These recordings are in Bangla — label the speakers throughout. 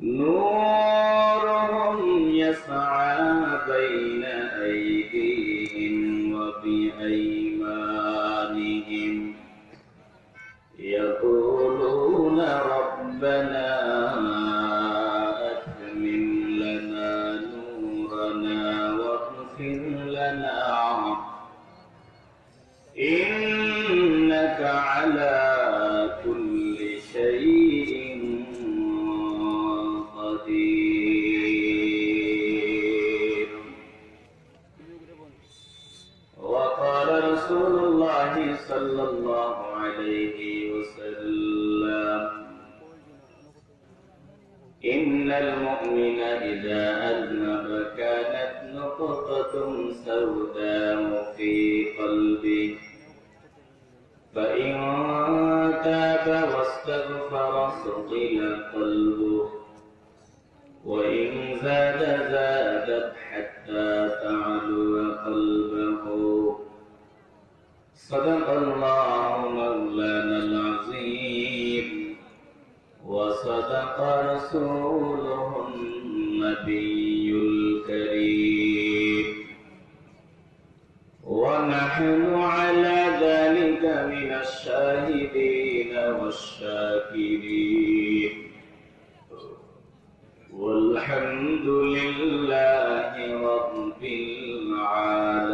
Speaker 1: نورهم يسعى بين أيديهم وبأيمانهم يقولون ربنا أتمم لنا نورنا واغفر لنا إنك على كل شيء قدير. وقال رسول الله صلى الله عليه وسلم إن المؤمن إذا أذنب كانت نقطة سوداء في قلبه فإن تاب واستغفر صقل قلبه وإن زاد زادت حتى تعلو قلبه. صدق الله مولانا العظيم وصدق رسوله النبي الكريم ونحن على ذلك من الشاهدين والشاكرين والحمد لله رب العالمين.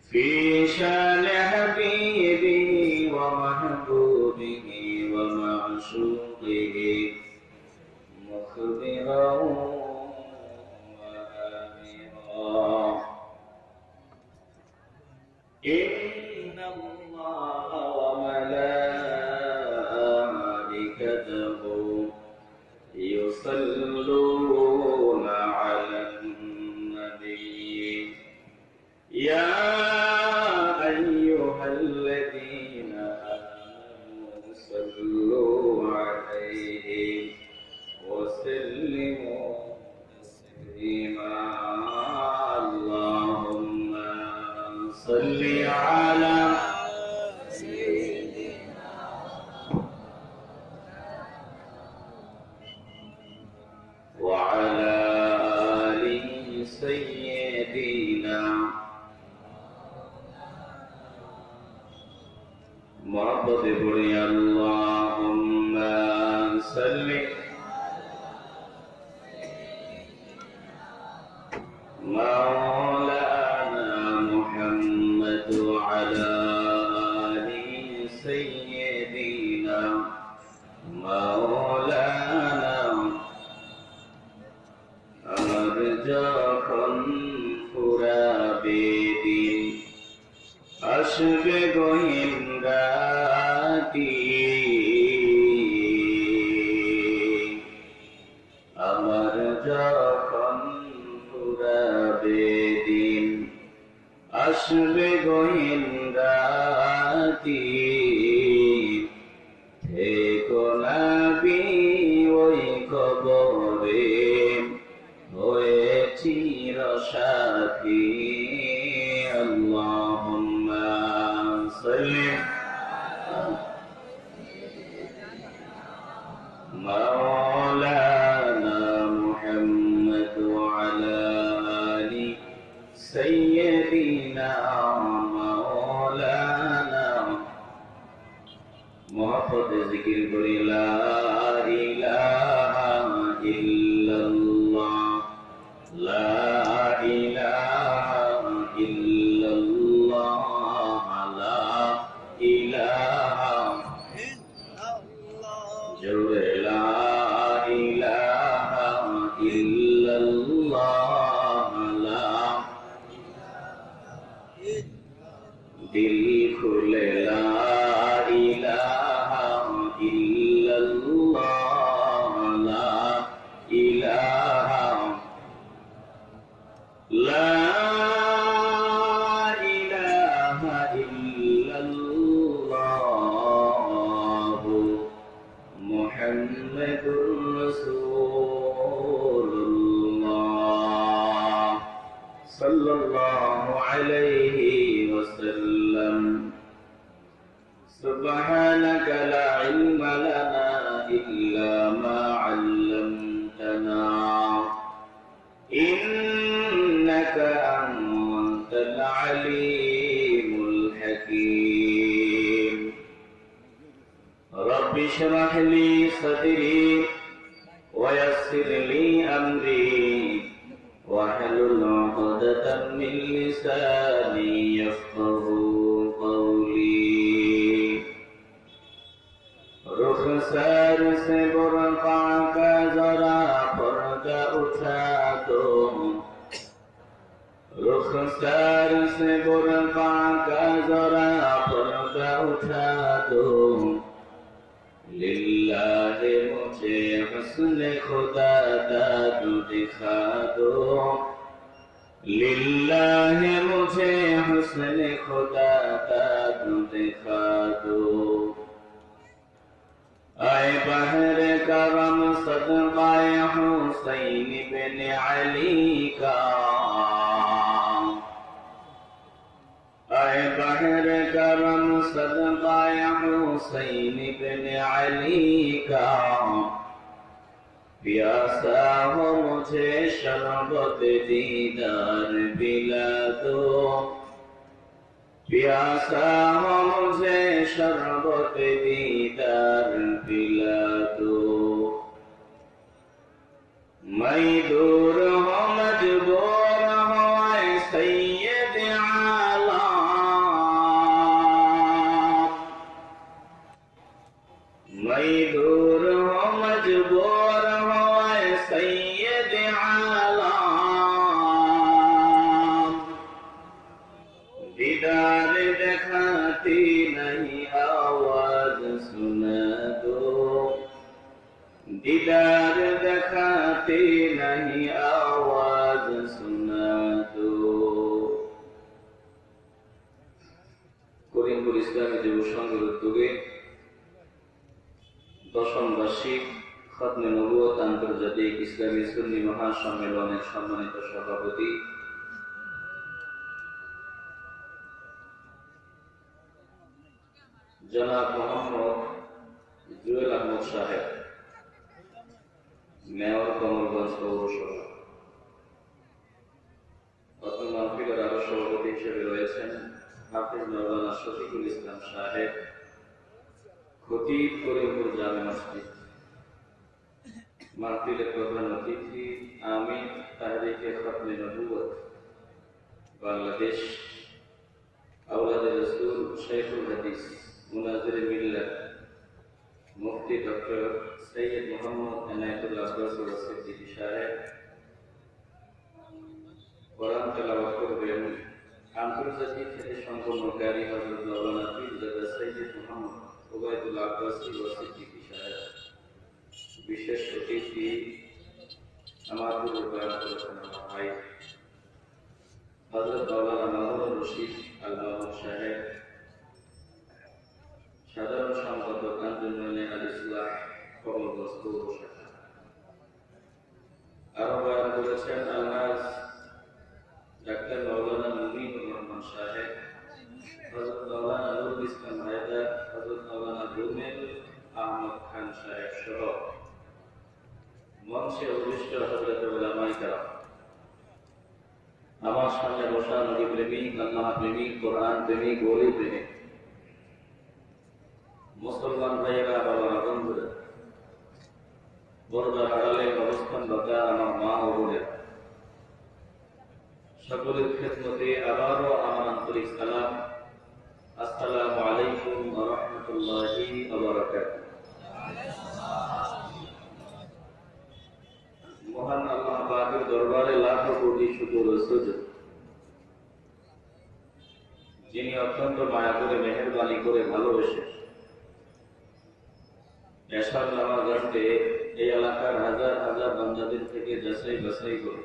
Speaker 1: في شان حبيبه ومحبوبه ومعشوقه مخبرا وآمرا إن الله وملائكته يصلون على النبي يا أيها الذين آمنوا صلوا عليه وسلموا تسليما. اللهم صل على سيدنا وعلى آل سيدنا محبت بڑی اللهم صل مولانا محمد وعلى آل سيدنا مولانا আমার যখন ফুরাবে দিন আসবে গহীন রাতি আমার যখন ফুরাবে দিন আসবে গহীন রাতি থেকো নবী ওই কবরে হয়ে চিরসাথী। আল্লাহুম্মা সাল্লি মাওলানা মুহাম্মদ ওয়া আলা আলি সাইয়্যিদিনা মাওলানা মুহাম্মদ জিকির করি লা ইলাহা ইল্লাল্লাহ লা ইলাহা ইল্লাল্লাহ লা ইলাহা ইল্লাল্লাহ জোরে লা ইলাহা ইল্লাল্লাহ লা দিল খুলে লা ইলাহা ইল্লাল্লাহ লা ইলাহা لا إله إلا الله محمد رسول الله صلى الله عليه وسلم. سبحانك لا علم لنا رب اشرح لي صدري ويسر لي أمري واحلل عقدة من لساني يفقهوا قولي رخسار سے برقع کا ذرا پردہ اٹھا دو رخسار سے برقع کا ذرا پردہ اٹھا دو للہ مجھے حسن خدا داد دکھا دو للہ مجھے حسن خدا داد دکھا دو اے بحر کرم صدقہ حسین بن علی کا اے بحر کرم صدقہ حسین بن علی کا پیاسا ہو مجھے شربت دیدار پلا دو پیاسا ہو مجھے شربت دیدار پلا دو میں دور ہوں مجبور ہوں اے سید عالم میں دور ہوں مجبور ہوں اے سید عالم دیدار دکھاتی نہیں آواز سنا دو دیدار دکھاتی نہیں آواز سنا دو করিমপুর ইসলামী যুব সংঘের উদ্যোগে দশম বার্ষিক খতমে নবুয়ত আন্তর্জাতিক ইসলামী সুন্নি মহাসম্মেলনের সম্মানিত সভাপতি জনাব মোহাম্মদ জুয়েল আহমদ সাহেব, মেয়র কমলগঞ্জ পৌরসভা। অত্র মাহফিলের আরো সভাপতি হিসেবে রয়েছেন হাফিজ মাওলানা শফিকুল ইসলাম সাহেব, খতিব করিমপুর জামে মসজিদ। মাহফিলের প্রধান অতিথি আমির তাহরিকে খতমে নবুয়ত বাংলাদেশ আওলাদে রাসূল শাইখুল হাদিস মুনাজির মিল্লাত মুফতি ডক্টর সৈয়দ মোহাম্মদ এনায়েতুল্লাহ আব্বাস সিদ্দিকী সাহেব কোরআন তেলাওয়াত করবেন আন্তর্জাতিক খ্যাতি সম্পন্ন কারি হযরত মাওলানা পীরজাদা সৈয়দ মোহাম্মদ ওবায়দুল্লাহ আব্বাস সিদ্দিকী সাহেব। বিশেষ অতিথি আমার পূর্বে বয়ান করেছেন আমার ভাই হযরত মাওলানা মামুনুর রশিদ আল মামুন সাহেব, সাধারণ সম্পাদক আঞ্জুমানে আল ইসলাহ কমলগঞ্জ পৌরসভা। আরো বয়ান করেছেন আলহাজ ডাক্তার মাওলানা মুমিনুর রহমান সাহেব, হযরত মাওলানা নুরুল ইসলাম হায়দার, হযরত মাওলানা রুমেল আহমদ খান সাহেব সহ মঞ্চে উপবিষ্ট হযরত উলামায়ে কেরাম, আমার সামনে বসা নবী প্রেমিক, আল্লাহ প্রেমিক, কোরআন প্রেমিক, ওলি প্রেমিক মুসলমান ভাইয়েরা, বাবারা, বন্ধুরা, পর্দার আড়ালে অবস্থানরত আমার মা ও বোনেরা, সকলের খেদমতে আবারও আমার আন্তরিক সালাম। আসসালামু আলাইকুম ওয়া রাহমাতুল্লাহি ওয়া বারাকাতুহু। মহান আল্লাহ পাকের দরবারে লাখো কোটি শুকর ও সুজুদ, যিনি অত্যন্ত মায়া করে মেহেরবানি করে ভালোবেসে এশার নামাজ আসতে এই এলাকার হাজার হাজার বান্দাদের থেকে যাচাই বাছাই করে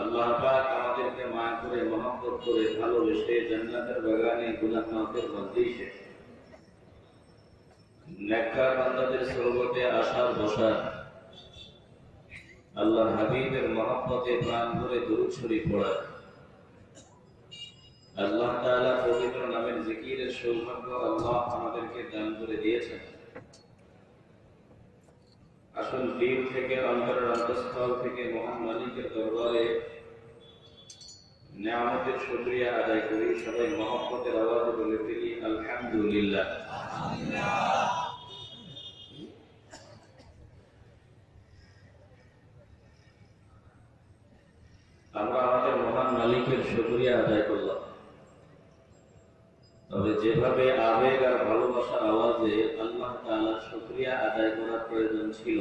Speaker 1: আল্লাহ পাক আমাদেরকে মায়া করে মহব্বত করে ভালোবেসে জান্নাতের বাগানে গুনাহ মাফের মধ্যে নেককার বান্দাদের সোহবতে আসার বসার আল্লাহর হাবিবের মহব্বতে প্রাণ ভরে দুরূদ শরীফ পড়া, আল্লাহ তাআলা পবিত্র নামের জিকিরের সৌভাগ্য আল্লাহ আমাদেরকে দান করে দিয়েছেন। আসল দিল থেকে, অন্তরের অন্তঃস্থল থেকে মহান মালিকের দরবারে নিয়ামতের শুকরিয়া আদায় করি। সবাই মহব্বতের আওয়াজে বলে ফেলি আলহামদুলিল্লাহ। আমরা আমাদের মহান মালিকের শুকরিয়া আদায় করলাম, তবে যেভাবে আবেগ আর ভালোবাসার আওয়াজে আল্লাহ তাআলার শুকরিয়া আদায় করার প্রয়োজন ছিল,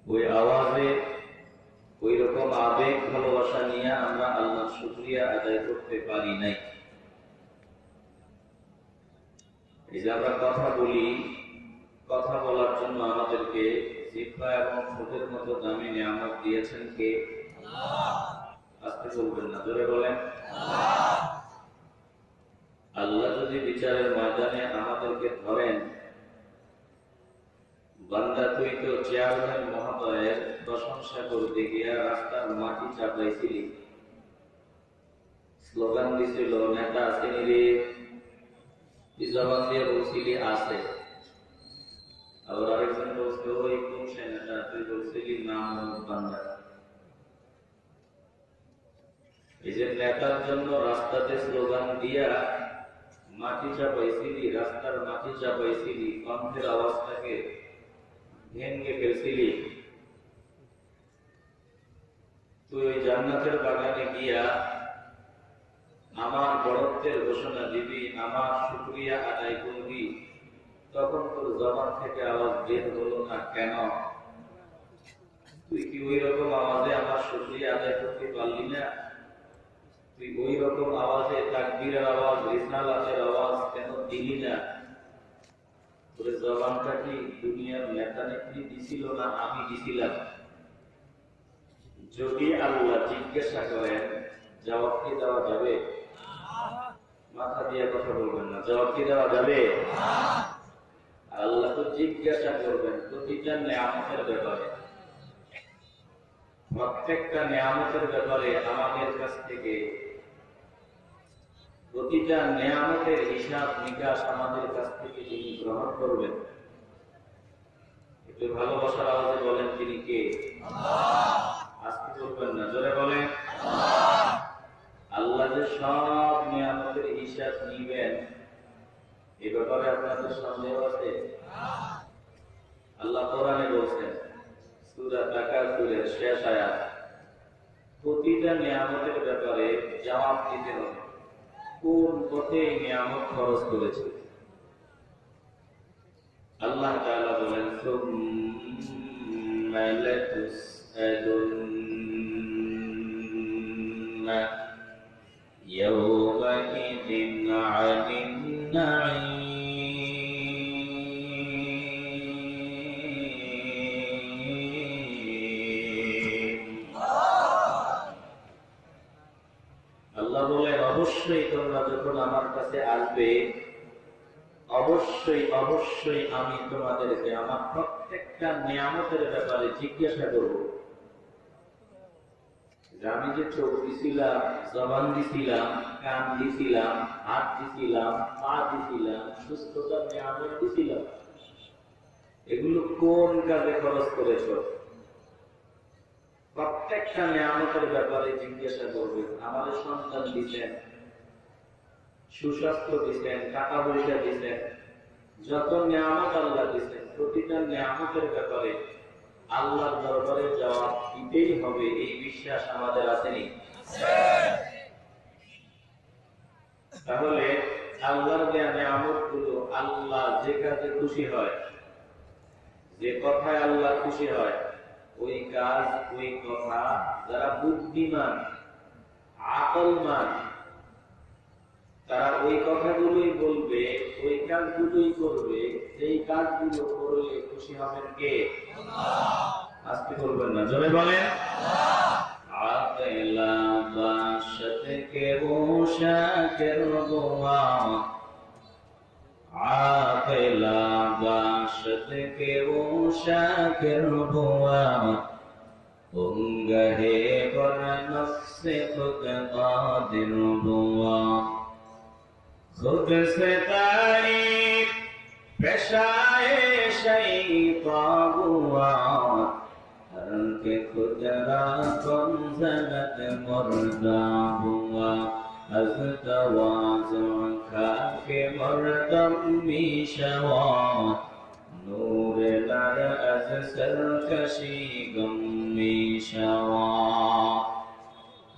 Speaker 1: ওই আওয়াজে ওই রকম আবেগ ভালোবাসা নিয়ে আমরা আল্লাহর শুকরিয়া আদায় করতে পারি নাই। এই যে আমরা কথা বলি, কথা বলার জন্য আমাদেরকে জিহ্বা এবং ঠোঁটের মতো দামি নিয়ামত দিয়েছেন কে? আস্তে বলবেন না, জোরে বলেন। আল্লাহ যদি বিচারের ময়দানে আমাদেরকে ধরেন, বান্দা তুই তো চেয়ারম্যান মহোদয়ের প্রশংসা করতে গিয়া রাস্তার মাটি চাপাইছিলি, স্লোগান দিছিল নেতা আসেনি রে, জবান দিয়ে বলছিলি আছে, আবার আরেকজন বলছে ওই কোন সে নেতা, তুই বলছিলি নাম বান্দা। এই যে নেতার জন্য রাস্তাতে স্লোগান দিয়া মাটি চাপাইছিলি, রাস্তার মাটি চাপাইছিলি, কণ্ঠের আওয়াজটাকে ভেঙে ফেলছিলি, তুই ওই জান্নাতের বাগানে গিয়া আমার বড়ত্বের ঘোষণা দিবি, আমার শুকরিয়া আদায় করবি, তখন তোর জবান থেকে আওয়াজ বের হলো না কেন? তুই কি ওই রকম আওয়াজে আমার শুকরিয়া আদায় করতে পারলি না? তুই ওই রকম আওয়াজে তাকবীরের আওয়াজ, রিসালাতের আওয়াজ কেন দিলি না? তোর জবানটা কি দুনিয়ার নেতা নেত্রী দিছিল না আমি দিছিলাম? যদি আল্লাহ জিজ্ঞাসা করেন, জবাব কি দেওয়া যাবে? মাথা দিয়ে কথা বলবেন না, জবাব কি দেওয়া যাবে? আল্লাহ তো জিজ্ঞাসা করবেন প্রতিটা নিয়ামতের ব্যাপারে, প্রত্যেকটা নিয়ামতের ব্যাপারে আমাদের কাছ থেকে প্রতিটা নিয়ামতের হিসাব নিকাশ আমাদের কাছ থেকে যিনি গ্রহণ করবেন। একটু ভালোবাসার আওয়াজে বলেন তিনি কে? আজকে বলবেন না, জোরে বলেন। আল্লাহ যে সব নিয়ামতের হিসাব নিবেন, এ ব্যাপারে আপনাদের সন্দেহ আছে? আল্লাহ কোরআনে বলছেন, সূরা তাকাসুরের শেষ আয়াত, প্রতিটা নিয়ামতের ব্যাপারে জবাব দিতে হবে, কোন পথে নিয়ামত খরচ করেছে। আল্লাহ তাআলা বলেন, সুম্মা লাতুসআলুন্না ইয়াওমাইযিন আনিন নাঈম। আল্লাহ বলেন, অবশ্যই তোমরা যখন আমার কাছে আসবে, অবশ্যই অবশ্যই আমি তোমাদেরকে আমার প্রত্যেকটা নিয়ামতের ব্যাপারে জিজ্ঞাসা করব। আমি যে চোখ দিছিলাম, জবান দিছিলাম, কান দিছিলাম, হাত দিছিলাম, পা দিছিলাম, সুস্থতার নিয়ামত দিছিলাম, এগুলো কোন কাজে খরচ করেছ? প্রত্যেকটা নিয়ামতের ব্যাপারে জিজ্ঞাসা করবে। আমাদের সন্তান দিচ্ছেন, সুস্বাস্থ্য দিচ্ছেন, টাকা পয়সা দিচ্ছেন, যত নিয়ামত আল্লাহ দিচ্ছেন, প্রতিটা নিয়ামতের ব্যাপারে আল্লাহর দরবারে জবাব দিতেই হবে, এই বিশ্বাস আমাদের আসেনি? তাহলে আল্লাহর দেয়া নিয়ামত গুলো আল্লাহ যে কাজে খুশি হয়, যে কথায় আল্লাহ খুশি হয়, ওই কাজ ওই কথা যারা বুদ্ধিমান আকলমান তারা ওই কথাগুলোই বলবে, ওই কাজগুলোই করবে। সেই কাজগুলো করলে খুশি হবেন কে? আজকে বলবেন না, জোরে বলেন। আকেলা বাশত কে গোশা কে রোয়া, আকেলা বাশত কে গোশা কে রোয়া, উঙ্গহে পর নফসে খুদ কাদির হুয়া, खुद से तारीफ पेशाए शैतान हुआ, हर के खुद रा कौन ज़लत مردابا أزتوازعك في مردم ميشوا نور لر أزسركشيغم ميشوا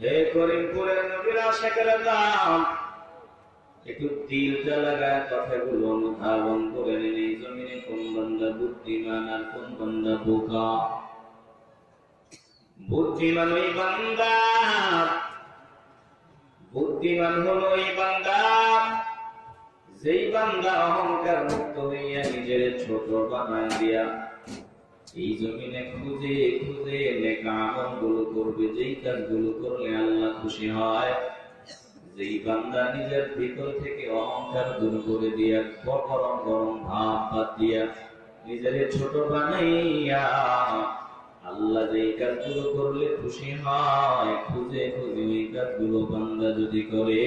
Speaker 1: হে করিমপুরের নবীর আশিকেরা দাম একটু দিলটা লাগায় কথাগুলো অনুধাবন করে নিন। এই জমিনে কোন বান্দা বুদ্ধিমান আর কোন বান্দা বোকা? বুদ্ধিমান ওই বান্দা, বুদ্ধিমান হলো ওই বান্দা যেই বান্দা অহংকার মুক্ত হইয়া নিজের ছোট বানায় দিয়া এই জমিনে খুঁজে খুঁজে নেক আমলগুলো করবে, যেই কাজগুলো করলে আল্লাহ খুশি হয়। যেই বান্দা নিজের ভিতর থেকে অহংকার দূর করে দিয়া গরম গরম ভাব বাদ দিয়া নিজের ছোট বানাইয়া আল্লাহ যেই কাজগুলো করলে খুশি হয়, খুঁজে খুঁজে ওই কাজগুলো বান্দা যদি করে,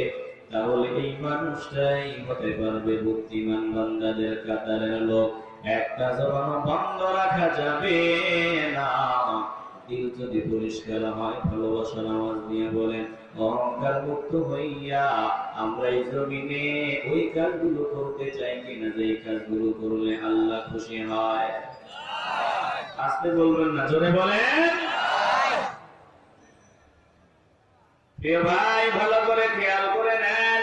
Speaker 1: তাহলে এই মানুষটাই হতে পারবে বুদ্ধিমান বান্দাদের কাতারের লোক। একটা জবান বন্ধ রাখা যাবে না। দিল যদি পরিষ্কার হয়, ভালোবাসার আওয়াজ নিয়ে বলেন, অহংকার মুক্ত হইয়া আমরা এই জমিনে ওই কাজগুলো করতে চাই কিনা যেই কাজগুলো করলে আল্লাহ খুশি হয়। আসতে বলবেন না, জোরে বলেন। প্রিয় ভাই, ভালো করে খেয়াল করে নেন।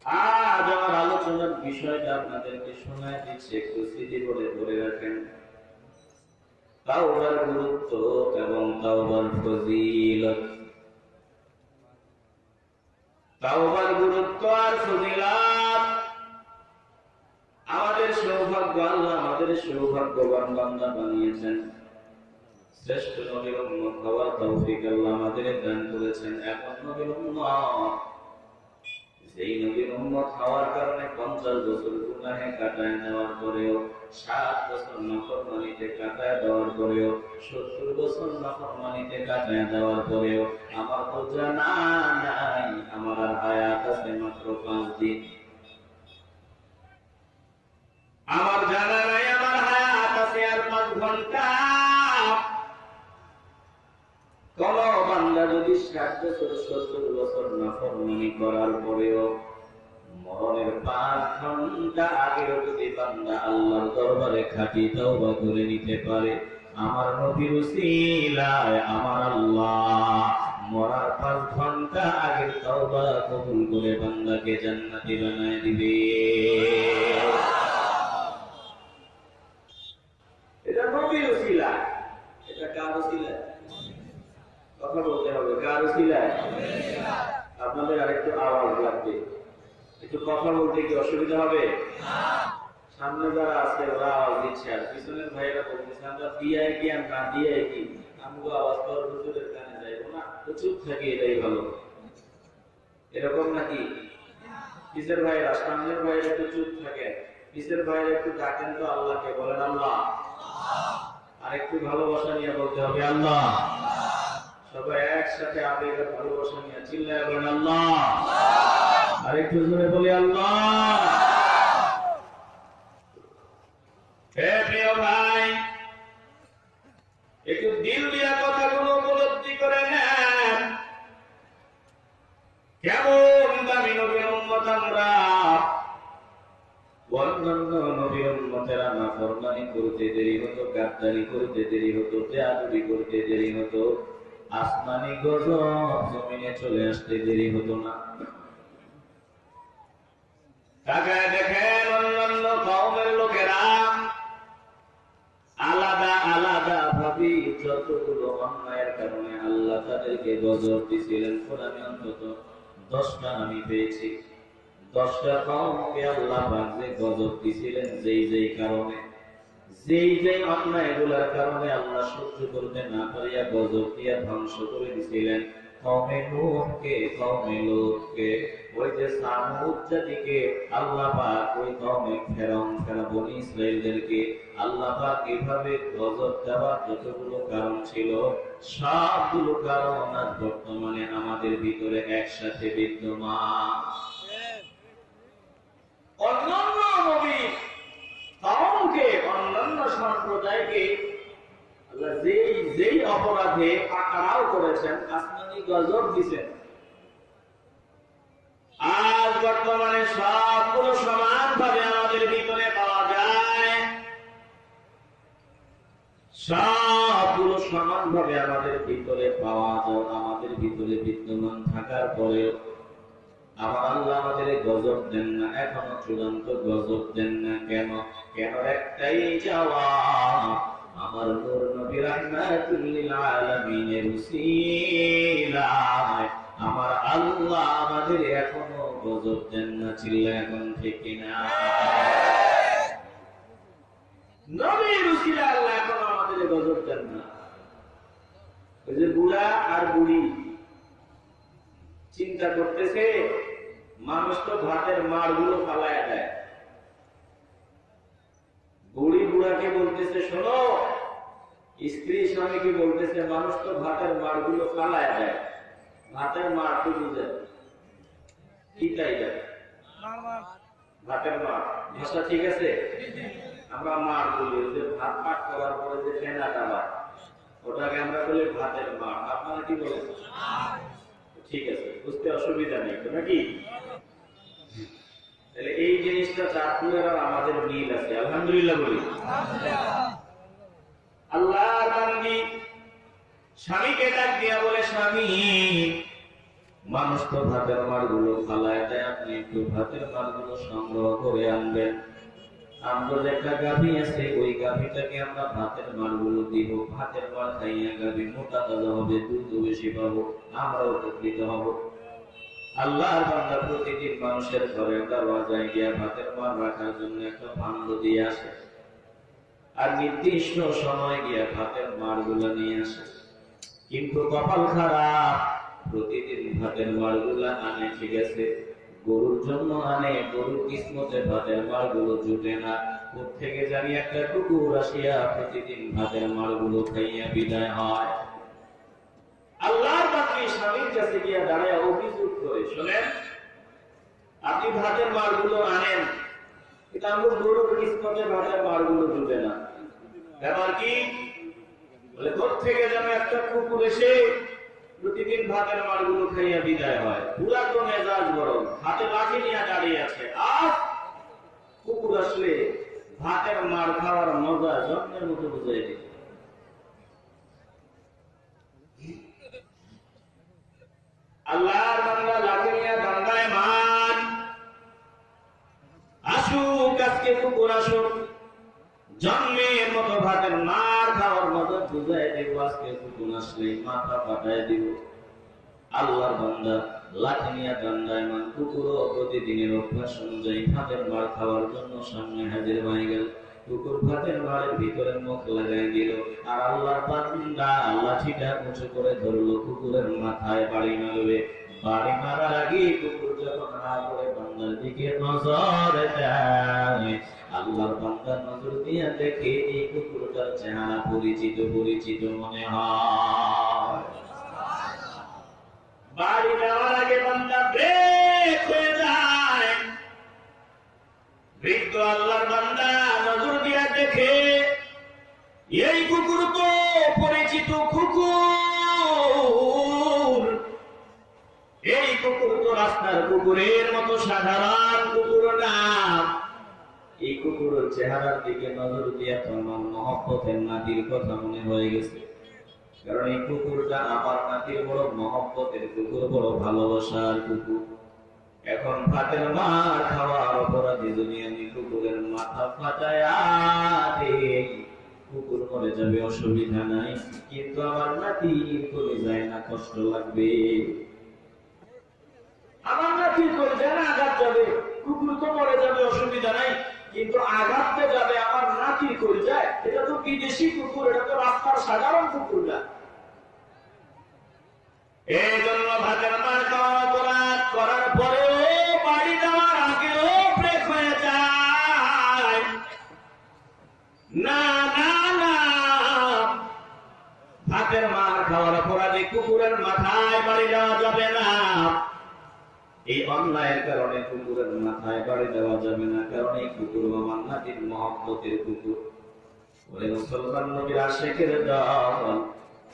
Speaker 1: আজ আমার আলোচনার বিষয়টা আপনাদেরকে শোনায় দিচ্ছে, একটু স্মৃতি করে ধরে রাখেন। তাওবার গুরুত্ব এবং তাওবার ফজিলত। তাওবার গুরুত্ব আর ফজিলত আমাদের সৌভাগ্য, আল্লাহ আমাদের সৌভাগ্যবান বান্দা বানিয়েছেন। শ্রেষ্ঠ নবীর উম্মত হওয়ার তৌফিক আল্লাহ আমাদের দান করেছেন। এখন নবীর উম্মত, যেই নবীর উম্মত হওয়ার কারণে 50 বছর গুনাহে কাটায় নেওয়ার পরেও, 7 বছর নাফরমানিতে কাটায় দেওয়ার পরেও, 70 বছর নাফরমানিতে কাটায় দেওয়ার পরেও আমার তো জানা নাই আমার আর হায়াত আছে মাত্র 5 দিন। আমার জানা নাই আমার হায়াত আছে আর 5 ঘন্টা। কোন বান্দা যদি 60 বছর 70 বছর নাফরমানি করার পরেও মরণের 5 ঘন্টা আগেও যদি বান্দা আল্লাহর দরবারে খাঁটি তওবা করে নিতে পারে, আমার নবীর উসিলায় আমার আল্লাহ মরার 5 ঘন্টা আগের তওবা কবুল করে বান্দাকে জান্নাতি বানায় দিবে। এটা নবীর উসিলা। এটা কার উসিলা? কথা বলতে হবে, কার উসিলায়? আপনাদের আরেকটু আওয়াজ লাগবে। একটু কথা বলতে কি অসুবিধা হবে? সামনে যারা আছে ওরা আওয়াজ দিচ্ছে, আর পিছনের ভাইয়েরা বলতেছে আমরা দিয়ে কি আর না দিয়ে কি, আমগো আওয়াজ তো হুজুরের কানে যাইবো না, তো চুপ থাকি, এটাই ভালো। এরকম নাকি? পিছের ভাইয়েরা, সামনের ভাইয়েরা একটু চুপ থাকে, পিছের ভাইয়েরা একটু ডাকেন তো আল্লাহকে, বলেন আল্লাহ। আর একটু ভালোবাসা নিয়ে বলতে হবে আল্লাহ। সবাই একসাথে আবেগের ভালোবাসা নিয়ে চিল্লায় বলেন আল্লাহ। আর একটু জোরে বলি আল্লাহ। হে প্রিয় ভাই, একটু দিল দিয়া কথাগুলো উপলব্ধি করে নেন। কেমন দামি নবীর উম্মত আমরা। অন্যান্য নবীর উম্মতেরা নাফরমানি করতে দেরি হতো, গাদ্দারি করতে দেরি হতো, বেয়াদবি করতে দেরি হতো, আসমানি গজব জমিনে চলে আসতে দেরি হতো না। তাকায় দেখেন অন্যান্য কওমের লোকেরা আলাদা আলাদা ভাবে যতগুলো অন্যায়ের কারণে আল্লাহ তাদেরকে গজব দিয়েছিলেন। কোরআনে অন্তত 10টা আমি পেয়েছি। 10টা কওমকে আল্লাহ পাক যে গজব দিয়েছিলেন, যেই কারণে, যেই অন্যায়গুলোর কারণে আল্লাহ সহ্য করতে না পারিয়া গজব দিয়া ধ্বংস করে দিয়েছিলেন। কওমে নূহকে, কওমে লূতকে, ওই যে সামুদ জাতিকে আল্লাহ পাক, ওই কওমে ফেরাউন, বনী ইসরাঈলদেরকে আল্লাহ পাক এভাবে গজব দেওয়ার যতগুলো কারণ ছিল, সবগুলো কারণ আজ বর্তমানে আমাদের ভিতরে একসাথে বিদ্যমান। অন্যান্য নবী কওমকে, অন্যান্য সম্প্রদায়কে আল্লাহ যেই অপরাধে পাকড়াও গজব দিচ্ছেন। আজ বর্তমানে সবগুলো সমানভাবে আমাদের ভিতরে পাওয়া যায়, সবগুলো সমানভাবে আমাদের ভিতরে পাওয়া যায়। আমাদের ভিতরে বিদ্যমান থাকার পরেও আমার আল্লাহ আমাদের গজব দেন না, এখনো চূড়ান্ত গজব দেন না। কেন? কেন? একটাই জবাব, আমার নূর নবী রাহমাতুল লিল আলামিনের উসিলায় আমার আল্লাহ আমাদের এখনো গজব দেন না। চিল্লা এখন ঠিক কিনা? নবীর উসিলায় আল্লাহ এখনো আমাদের গজব দেন না। ওই যে বুড়া আর বুড়ি চিন্তা করতেছে, মানুষ তো ভাতের মাড়গুলো ফালায় দেয়। বুড়ি বুড়াকে বলতেছে, শোনো, স্ত্রী স্বামীকে বলতেছে, মানুষ তো ভাতের মাড়গুলো ফালায় দেয়। ভাতের মাড় তো বুঝে কি? তাই দেয় ভাতের মাড়। ভাষা ঠিক আছে? আমরা মাড় বলি, যে ভাত পাক করার পরে যে ফেনাটা হয় ওটাকে আমরা বলি ভাতের মাড়। আপনারা কি বলেন? ঠিক আছে, বুঝতে অসুবিধা নেই তো নাকি? তাহলে এই জিনিসটা চাঁদপুরের আর আমাদের মিল আছে, আলহামদুলিল্লাহ বলি। আল্লাহর বান্দী স্বামীকে ডাক দিয়া বলে, স্বামী, মানুষ তো ভাতের মাড়গুলো ফালায় দেয়, আপনি একটু ভাতের মাড়গুলো সংগ্রহ করে আনবেন। আমরা যে একটা গাভী আছে, ওই গাভীটাকে আমরা ভাতের মাড়গুলো দিব। ভাতের মাড় খাইয়া গাভী মোটা তাজা হবে, দুধ বেশি পাবো, আমরা উপকৃত হব। আল্লাহর বান্দা প্রতিদিন মানুষের ঘরে দরজায় গিয়া ভাতের মাড় রাখার জন্য একটা ভাণ্ড দিয়ে আসে, আর নির্দিষ্ট সময় গিয়া ভাতের মাড়গুলো নিয়ে আসে। কিন্তু কপাল খারাপ, প্রতিদিন ভাতের মাড়গুলো আনে, ঠিক আছে, গরুর জন্য আনে, গরুর কিসমতে ভাতের মাড়গুলো জুটে না। কোত্থেকে জানি একটা কুকুর আসিয়া প্রতিদিন ভাতের মাড়গুলো খাইয়া বিদায় হয়। আল্লাহর বান্দী স্বামীর কাছে গিয়া দাঁড়ায় অভিযোগ করে, শোনেন, আপনি ভাতের মাড়গুলো আনেন, কিন্তু আমার গরুর কিসমতে ভাতের মাড়গুলো জুটে না। ব্যাপার কি? বলে, কোত্থেকে যেন একটা কুকুর এসে প্রতিদিন ভাতের মাড়গুলো খাইয়া বিদায় হয়। পুরা তো মেজাজ গরম, হাতে লাঠি নিয়ে দাঁড়িয়ে আছে। আজ কুকুর আসলে ভাতের মাড় খাওয়ার মজা জন্মের মতো বুঝাই দিত। আল্লাহর বান্দা লাঠি নিয়ে দাঁড়ায়, মান আসুক, আজকে কুকুর আসুক, জন্মের মতো ভাতের মার খাওয়ার মতো বুঝাই দেব। আজকে কুকুর আসলে মাথা ফাটায় দিব। আল্লাহর বান্দা লাঠি নিয়ে দাঁড়ায়, মান কুকুরও প্রতিদিনের অভ্যাস অনুযায়ী ভাতের মার খাওয়ার জন্য সামনে হাজির হয়ে গেল। কুকুর ভাতের মারের ভিতরে মুখ লাগাই দিল, আর আল্লাহর বান্দা লাঠিটা উঁচু করে ধরলো, কুকুরের মাথায় বাড়ি মারবে। বাড়ি মারার আগে কুকুর যখন হা করে বান্দার দিকে নজর দেয়, আল্লাহর বান্দা নজর দিয়ে দেখে এই কুকুরটার চেহারা পরিচিত পরিচিত মনে হয়। বাড়ি দেওয়ার আগে বান্দা ব্রেক হয়ে যায়। বৃদ্ধ আল্লাহর বান্দা নজর দিয়ে দেখে এই কুকুর তো পরিচিত কুকুর, এই কুকুর তো রাস্তার কুকুরের মতো সাধারণ কুকুর না। এই কুকুরের চেহারার দিকে নজর দিয়ে তোমার মহব্বতের নাতির কথা মনে হয়ে গেছে। কারণ এই কুকুরটা আমার নাতির বড় মহব্বতের কুকুর, বড় ভালোবাসার কুকুর। এখন ভাতের মার খাওয়ার অপরাধী যদি আমি কুকুরের মাথা ফাটায়া দেই, কুকুর মরে যাবে, অসুবিধা নাই, কিন্তু আমার নাতির করে যায় না, কষ্ট লাগবে। আমার নাতির করে যায় না, আঘাত যাবে, কুকুর তো মরে যাবে, অসুবিধা নাই, কিন্তু আঘাততে যাবে আমার নাতির করে যায়। এটা তো বিদেশি কুকুর, এটা তো রাস্তার সাধারণ কুকুর না। এই জন্য ভাতের মার খাওয়ার অপরাধ করার পরেও বাড়ি দেওয়ার আগেও ব্রেক হয়ে যায়। না না না, ভাতের মার খাওয়ার অপরাধে কুকুরের মাথায় বাড়ি দেওয়া যাবে না। এই অন্যায়ের কারণে কুকুরের মাথায় বাড়ি দেওয়া যাবে না, কারণ এই কুকুর আমার নাতির মহব্বতের কুকুর। ওরে মুসলমান নবীর আশিকের দল,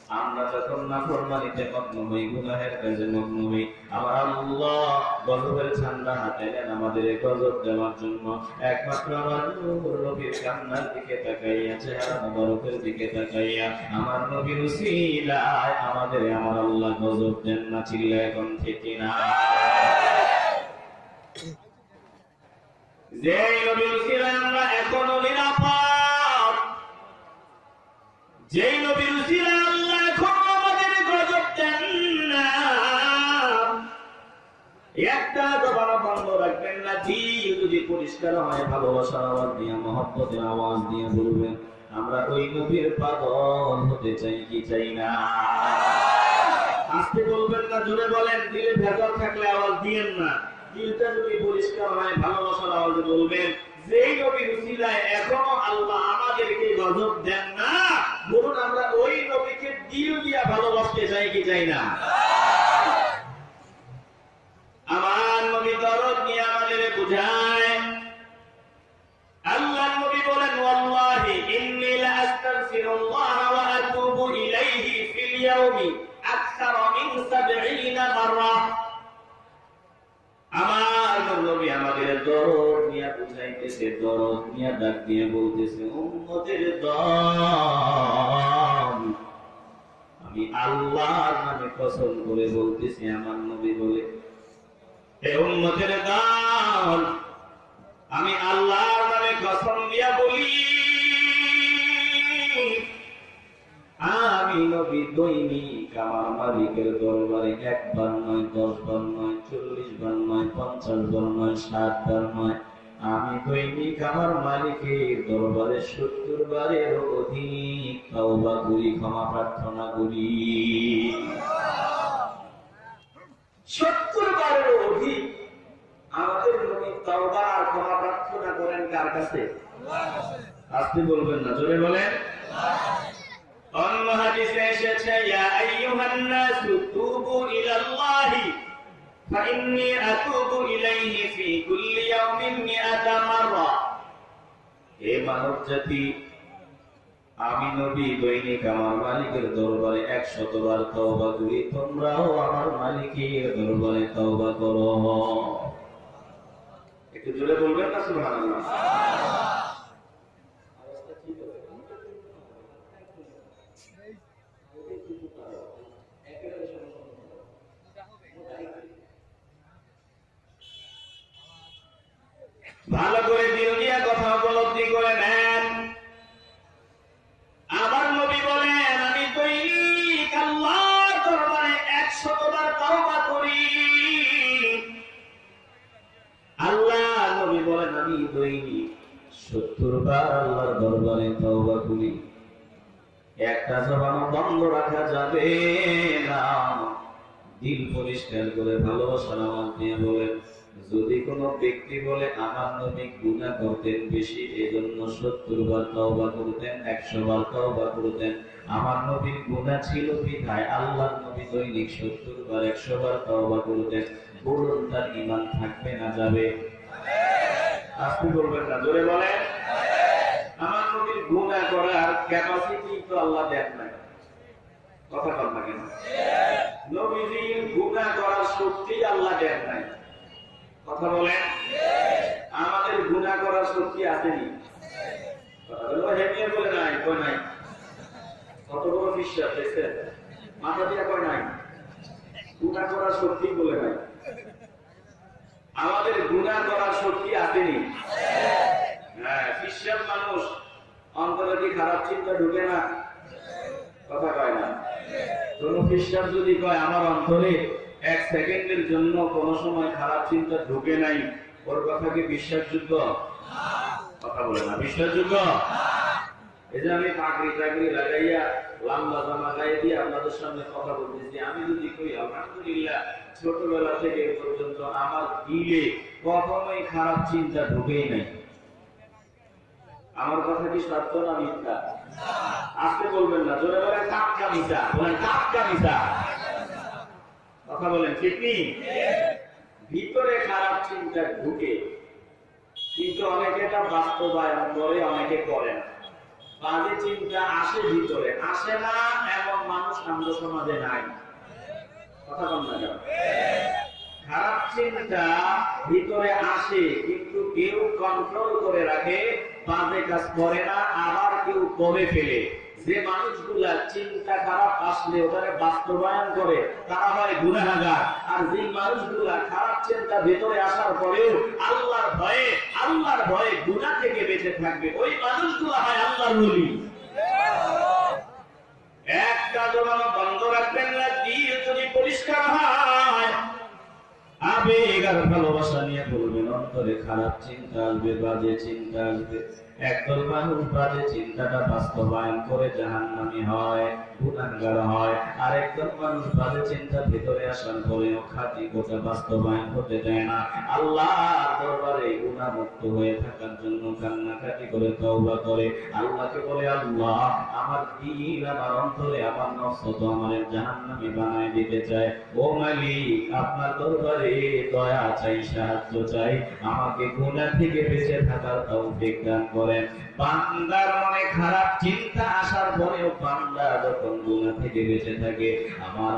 Speaker 1: আমরা যখন নাফরমানিতে মগ্ন হই, গুনাহের কাজে মগ্ন হই, আমার আল্লাহ গজবের ঠান্ডা হাতে নেন আমাদের এই গজব দেওয়ার জন্য। একমাত্র আমার নূর নবীর কান্নার দিকে তাকাইয়া, চেহারা মুবারকের দিকে তাকাইয়া, আমার নবীর উসিলায় আমাদের আমার আল্লাহ গজব দেন না। চিল্লা এখন ঠিক না? যে নবীর উসিলায় আমরা এখনো নিরাপদ, যে নবীর উসিলায় আল্লাহ এখনো আমাদের গজব দেন না, একটা জবান বন্ধ রাখবেন না। দিল যদি পরিষ্কার হয়, ভালোবাসার আওয়াজ দিয়ে, মহব্বতের আওয়াজ দিয়ে বলবেন, আমরা ওই নবীর পাগল হতে চাই কি চাই না? আস্তে বলবেন না, জোরে বলেন। দিলে ভেতর থাকলে আওয়াজ দিয়েন না। দিলটা যদি পরিষ্কার হয়, ভালোবাসার আওয়াজে বলবেন, যেই নবীর উসিলায় এখনো আল্লাহ আমাদেরকে গজব দেন না, বলুন আমরা ওই নবীকে দিল দিয়া ভালোবাসতে চাই কি চাই না? আমার নবী দরদ নিয়ে আমাদের বুঝায়। আল্লাহর নবী বলেন, ওয়াল্লাহি ইন্নী লা আস্তাগফিরুল্লাহ ওয়া আতুবু ইলাইহি ফিল ইয়াউমি আকসার মিন 70 মাররা। আমার নবী আমাদের দরদ নিয়ে বুঝাইতেছে, দরদ নিয়ে ডাক দিয়ে বলতেছে, উম্মতের দল, আমি আল্লাহর নামে কসম করে বলতেছি, আমার নবী বলে, হে উম্মতের দল, আমি আল্লাহর নামে কসম দিয়া বলি, আমি নবী দৈনিক আমার মালিকের দরবারে 1 বার নয়, 10 বার নয়, 40 বার নয়, 50 বার নয়, 60 বার নয়, আমি দৈনিক আমার মালিকের দরবারে 70 বারের অধিক তওবা করি, ক্ষমা প্রার্থনা করি। 70 বারের অধিক আমাদের নবী তওবা আর ক্ষমা প্রার্থনা করেন কার কাছে? আল্লাহর কাছে। আস্তে বলবেন না, জোরে বলেন। অন্য হাদিসে এসেছে, ইয়া আইয়ুহান নাসু তুবু ইলাল্লাহি ফাইন্নী আতুবু ইলাইহি ফি কুল্লি ইয়াউমিন 100 মাররা। হে মানব জাতি, আমি নবী দৈনিক আমার মালিকের দরবারে 100 বার তওবা করি, তোমরাও আমার মালিকের দরবারে তওবা করো। একটু জোরে বলবেন না সুবহানাল্লাহ? ভালো করে দিল দিয়া কথা উপলব্ধি করে নেন। আমার নবী বলেন, আমি দৈনিক আল্লাহর দরবারে 100 বার তওবা করি। আল্লাহ নবী বলেন, আমি দৈনিক 70 বার আল্লাহর দরবারে তওবা করি। একটা জবানও বন্ধ রাখা যাবে না। দিল পরিষ্কার করে ভালোবাসার আওয়াজ দিয়ে বলেন, যদি কোনো ব্যক্তি বলে আমার নবী গুনাহ করতেন বেশি, এজন্য 70 বার তওবা করতেন, 100 বার তওবা করতেন, আমার নবীর গুনাহ ছিল বিধায় আল্লাহর নবী দৈনিক 70 বার 100 বার তওবা করতেন, বলুন তার ঈমান থাকবে না যাবে? আস্তে বলবেন না, জোরে বলেন। আমার নবীর গুনাহ করার ক্যাপাসিটি তো আল্লাহ দেন নাই। কথা বল না কেন? নবীর গুনাহ করার শক্তি আল্লাহ দেন নাই। কথা বলেন। আমাদের গুনাহ করার শক্তি আসেনি। কথা বলো, হেমিয়ে বলে নাই, কই নাই। কত বড় বিশ্বাস দেখছেন? মাথা দিয়ে কই নাই। গুনাহ করার শক্তি বলে নাই। আমাদের গুনাহ করার শক্তি আসেনি। হ্যাঁ, বিশ্বাস মানুষ অন্তরে কি খারাপ চিন্তা ঢুকে না? কথা কয় না। কোন বিশ্বাস যদি কয় আমার অন্তরে 1 সেকেন্ডের জন্য কোন সময় খারাপ চিন্তা ঢুকে নাই, ওর কথা কি বিশ্বাসযোগ্য? কথা বলে না, বিশ্বাসযোগ্য? এই যে আমি চাকরি লাগাইয়া লম্বা জামা গায়ে দিয়ে আপনাদের সামনে কথা বলতেছি, আমি যদি কই আলহামদুলিল্লাহ ছোটবেলা থেকে পর্যন্ত আমার দিলে কখনোই খারাপ চিন্তা ঢুকেই নাই, আমার কথা কি সত্য না মিথ্যা? আজকে বলবেন না, জোরে বলেন টাটকা মিথ্যা, বলেন টাটকা মিথ্যা। কথা বলেন ঠিক নেই? ভিতরে খারাপ চিন্তা ঢুকে, কিন্তু অনেকে এটা বাস্তবায়ন করে, অনেকে করে না।
Speaker 2: বাজে চিন্তা আসে ভিতরে, আসে না এমন মানুষ আমাদের সমাজে নাই। কথা বল না কেন? খারাপ চিন্তা ভিতরে আসে, কিন্তু কেউ কন্ট্রোল করে রাখে, বাজে কাজ করে না, আবার কেউ করে ফেলে। যে মানুষগুলা চিন্তা খারাপ আসলে ওটাকে বাস্তবায়ন করে তারা হয় গুনাহগার, আর যে মানুষগুলা খারাপ চিন্তা ভেতরে আসার পরেও আল্লাহর ভয়ে গুনাহ থেকে বেঁচে থাকবে, ওই মানুষগুলা হয় আল্লাহর ওলি। একটা জবান বন্ধ রাখবেন না, দিল যদি পরিষ্কার হয়, আবেগ আর ভালোবাসা নিয়ে বলবেন, অন্তরে খারাপ চিন্তা আসবে, বাজে চিন্তা আসবে। একদল মানুষ বাজে চিন্তাটা বাস্তবায়ন করে জাহান্নামী হয়, গুনাহগার হয়। আর একদল মানুষ বাজে চিন্তা ভিতরে আসার পরেও খাঁটি কথা বাস্তবায়ন হতে দেয় না। আল্লাহর দরবারে গুনাহমুক্ত হয়ে থাকার জন্য কান্নাকাটি করে তওবা করে, আল্লাহকে বলে, আল্লাহ আমার দিল, আমার অন্তরে, আমার নফস তো আমার জাহান্নামী বানায় দিতে চায়। ও মালিক, আপনার দরবারে দয়া চাই, সাহায্য চাই, আমাকে গুনাহ থেকে বেঁচে থাকার তৌফিক দান করেন। বান্দার মনে খারাপ চিন্তা আসার পরেও বান্দা যখন গুনাহ থেকে বেঁচে থাকে, আমার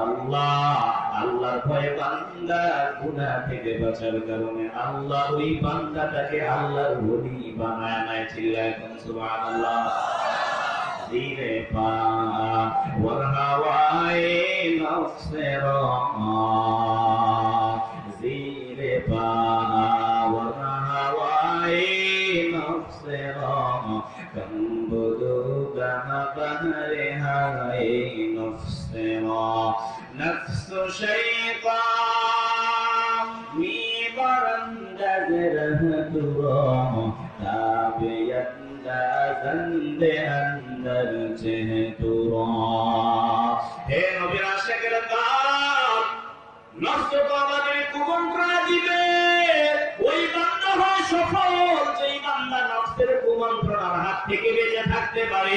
Speaker 2: আল্লাহর ভয়ে বান্দা গুনাহ থেকে বাঁচার কারণে আল্লাহ ওই বান্দাটাকে আল্লাহর ওলি বানায় নেয়। চিল্লায় সুবহানাল্লাহ। দিলে পা ওয়ার হাওয়ায়ে নফসের দিলে পা ওয়ার হাওয়ায়ে নফসের কম্বুদু গানা বহরে হায় নফসের নফসু শৈতান মি বরন্দজ রহতুরা তাবিয়ত দাজন্দে অন্দর চেহতুরা। হে নবীর আশিকেরা দল, নফস তো আমাদের কুমন্ত্রণা দিবে, ওই বান্দা হয় সফল যেই বান্দা নফসের কুমন্ত্রণার হাত থেকে বেঁচে থাকতে পারে।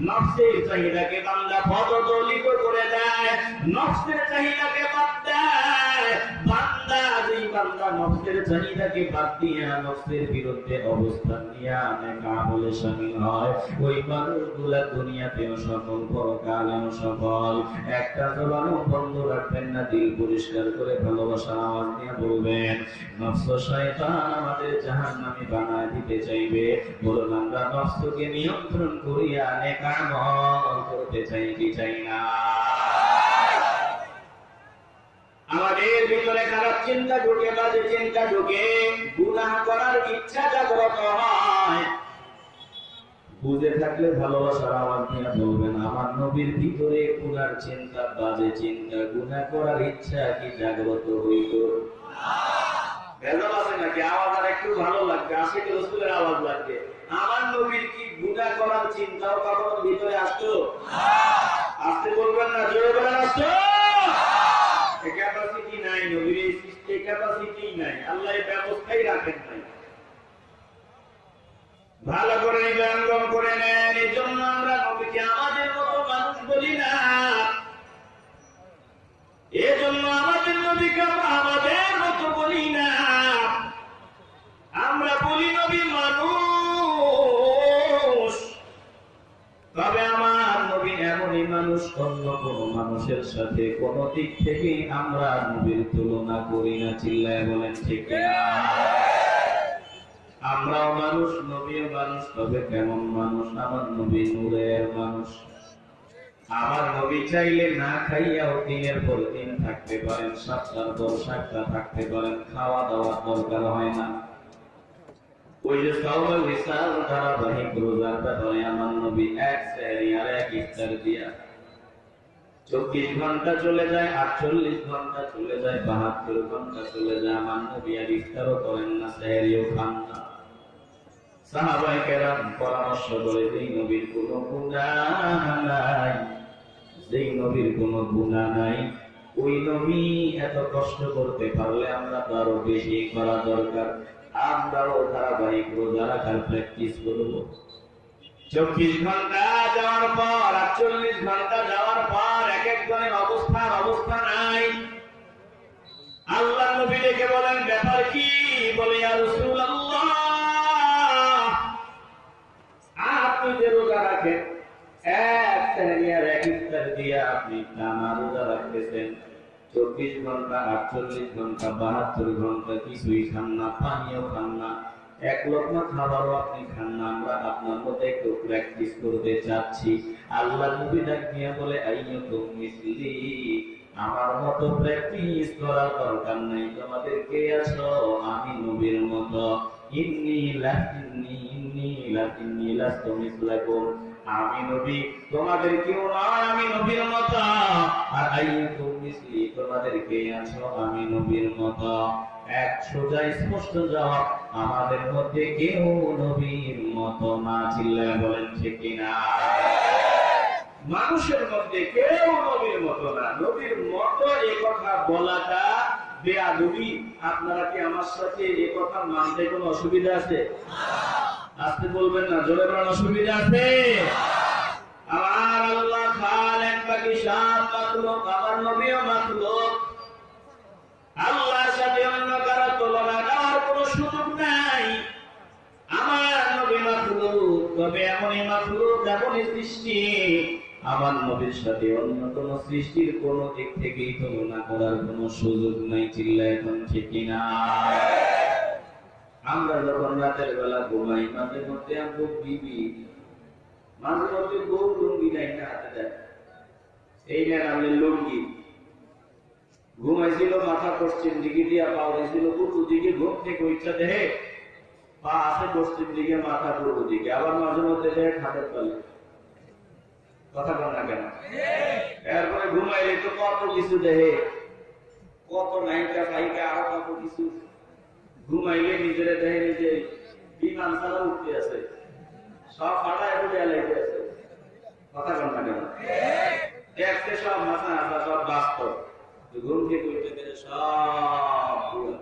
Speaker 2: নফসের চাহিদাকে বান্দা পদদলিত করে দেয়, নফসের চাহিদাকে বাদ দেয়। বান্দা যেই বান্দা নফসের চাহিদাকে বাদ দিয়ে নফসের বিরুদ্ধে অবস্থান নিয়ে অনেক আমলে শামিল হয়, ওই মানুষগুলা দুনিয়াতেও সফল, পরকালেও সফল। একটা জবানও বন্ধ রাখবেন না, দিল পরিষ্কার করে ভালোবাসার আওয়াজ নিয়ে বলবেন, নফস শয়তান আমাদের জাহান্নামী বানায় দিতে চাইবে, বলুন আমরা নফসকে নিয়ন্ত্রণ করিয়া নেক আমল করতে চাই কি চাই না? আমাদের ভিতরে খারাপ চিন্তা ঢুকে, বাজে চিন্তা ঢুকে, গুনাহ করার ইচ্ছা জাগ্রত হয়। বুঝে থাকলে ভালোবাসার আওয়াজ নিয়ে বলবেন, আমার নবীর ভিতরে গুনার চিন্তা, বাজে চিন্তা, গুনাহ করার ইচ্ছা কি জাগ্রত হইত? ভেজাল আছে নাকি? আওয়াজ আর একটু ভালো লাগবে, আশিক রাসূলের আওয়াজ লাগবে। আমার নবীর কি গুনাহ করার চিন্তাও কখনো ভিতরে আসতো? আসতে বলবেন না, জোরে বলেন আসতো। ক্যাপাসিটি নাই, নবীর এই সৃষ্টি ক্যাপাসিটি নাই, আল্লাহ এই ব্যবস্থাই রাখেন নাই। ভালো করে নিবন্ধন করে নেন। এই জন্য আমরা নবীকে আমাদের মতো মানুষ বলি না, এজন্য আমাদের নবীকে আমরা আমাদের মতো বলি না, আমরা বলি নবী মানুষ। তবে আমার নবী এমনই মানুষ, অন্য কোন মানুষের সাথে কোন দিক থেকে আমরা নবীর তুলনা করি না। চিল্লায় বলেন ঠিক না? আমরাও মানুষ, নবীও মানুষ, তবে কেমন মানুষ? আমার নবী নূরের মানুষ। আমার নবী চাইলে না খাইয়াও দিনের পর দিন থাকতে পারেন, সপ্তাহের পর সপ্তাহ থাকতে পারেন, খাওয়া দাওয়ার দরকার হয় না। ওই যে সাওয়াল বিশাল ধারাবাহিক রোজার ব্যাপারে আমার নবী এক সেহরি আর এক ইফতার দিয়া 24 ঘন্টা চলে যায়, 48 ঘন্টা চলে যায়, 72 ঘন্টা চলে যায়, আমার নবী আর ইফতারও করেন না, সেহরিও খান না। সাহাবায়ে কেরাম পরামর্শ করে, যেই নবীর কোনো গুনাহ নাই, যেই নবীর কোনো গুনাহ নাই, ওই নবী এত কষ্ট করতে পারলে আমরা তো আরো বেশি করা দরকার। আমরাও ধারাবাহিক রোজা রাখার প্র্যাকটিস করব। 24 ঘন্টা যাওয়ার পর, 48 ঘন্টা যাওয়ার পর এক একজনের অবস্থা নাই। আল্লাহ নবী ডেকে বলেন, ব্যাপার কি? বলে, ইয়া রাসূলুল্লাহ, আপনি যে রোজা আপনি টানা রোজা রাখতেছেন, 24 ঘন্টা 48 ঘন্টা 72 ঘন্টা কিছুই খান না, পানিও খান না, এক লোকমা খাবারও আপনি খান না। আমরা আপনার মতো একটু প্র্যাকটিস করতে চাচ্ছি। আল্লাহ নবী ডাক দিয়ে বলে, আইয়াতুম মিসলি, আমার মতো প্র্যাকটিস করার দরকার নাই, তোমাদের কে আছো আমি নবীর মতো। আমি নবী, তোমাদের কেউ নয়, আমি নবীর মতো। আর আইয়াতুম মিসলি, তোমাদের কে আছো আমি নবীর মতো। এক সোজা স্পষ্ট জবাব, আমাদের মধ্যে কেউ নবীর মতো না। চিল্লায় বলেন ঠিক কিনা? মানুষের মধ্যে কেউ নবীর মতো না। নবীর মতো এই কথা বলাটা বেয়াদবি। আপনারা কি আমার সাথে এই কথা মানতে কোনো অসুবিধা আছে? আসতে বলবেন না, জোরে বলার অসুবিধা আছে? আমার আল্লাহ খালেক বাকি সব মাখলুক, আমার নবীও মাখলুক। আল্লাহর সাথে অন্য কারো তুলনা দেওয়ার কোনো সুযোগ নাই। আমার নবী মাখলুক, তবে এমনই মাখলুক, এমনই সৃষ্টি, আমার নবীর সাথে অন্য কোন সৃষ্টির কোন দিক থেকেই তুলনা করার কোন সুযোগ নাই। চিল্লায় এখন ঠিক কিনা? আমরা যখন রাতের বেলা ঘুমাই, মাঝে মধ্যে আমরা বিবি, মাঝে মধ্যে বউ লুঙ্গি নাই না হাতে দেয়, এই নেন আমাদের লুঙ্গি। ঘুমাইছিল মাথা পশ্চিম দিকে দিয়া, পা উঠেছিল পূর্ব দিকে, ঘুম থেকে ইচ্ছা দেহে পা আছে পশ্চিম দিকে, মাথা পূর্ব দিকে, আবার মাঝে মধ্যে দেহে খাটের তলে। কথা বল না কেন? এরপরে ঘুমাইলে তো কত কিছু দেহে, কত নায়িকা ফাইকা, আরো কত কিছু। ঘুমাইলে নিজের দেহে নিজে বিমান ছাড়া উঠতে আছে, সব ফাটা এখন এলাইতে আছে। কথা বল না কেন? দেখতে সব মাথা আসা, সব বাস্তব, ঘুম থেকে উঠতে গেলে সব পুরা।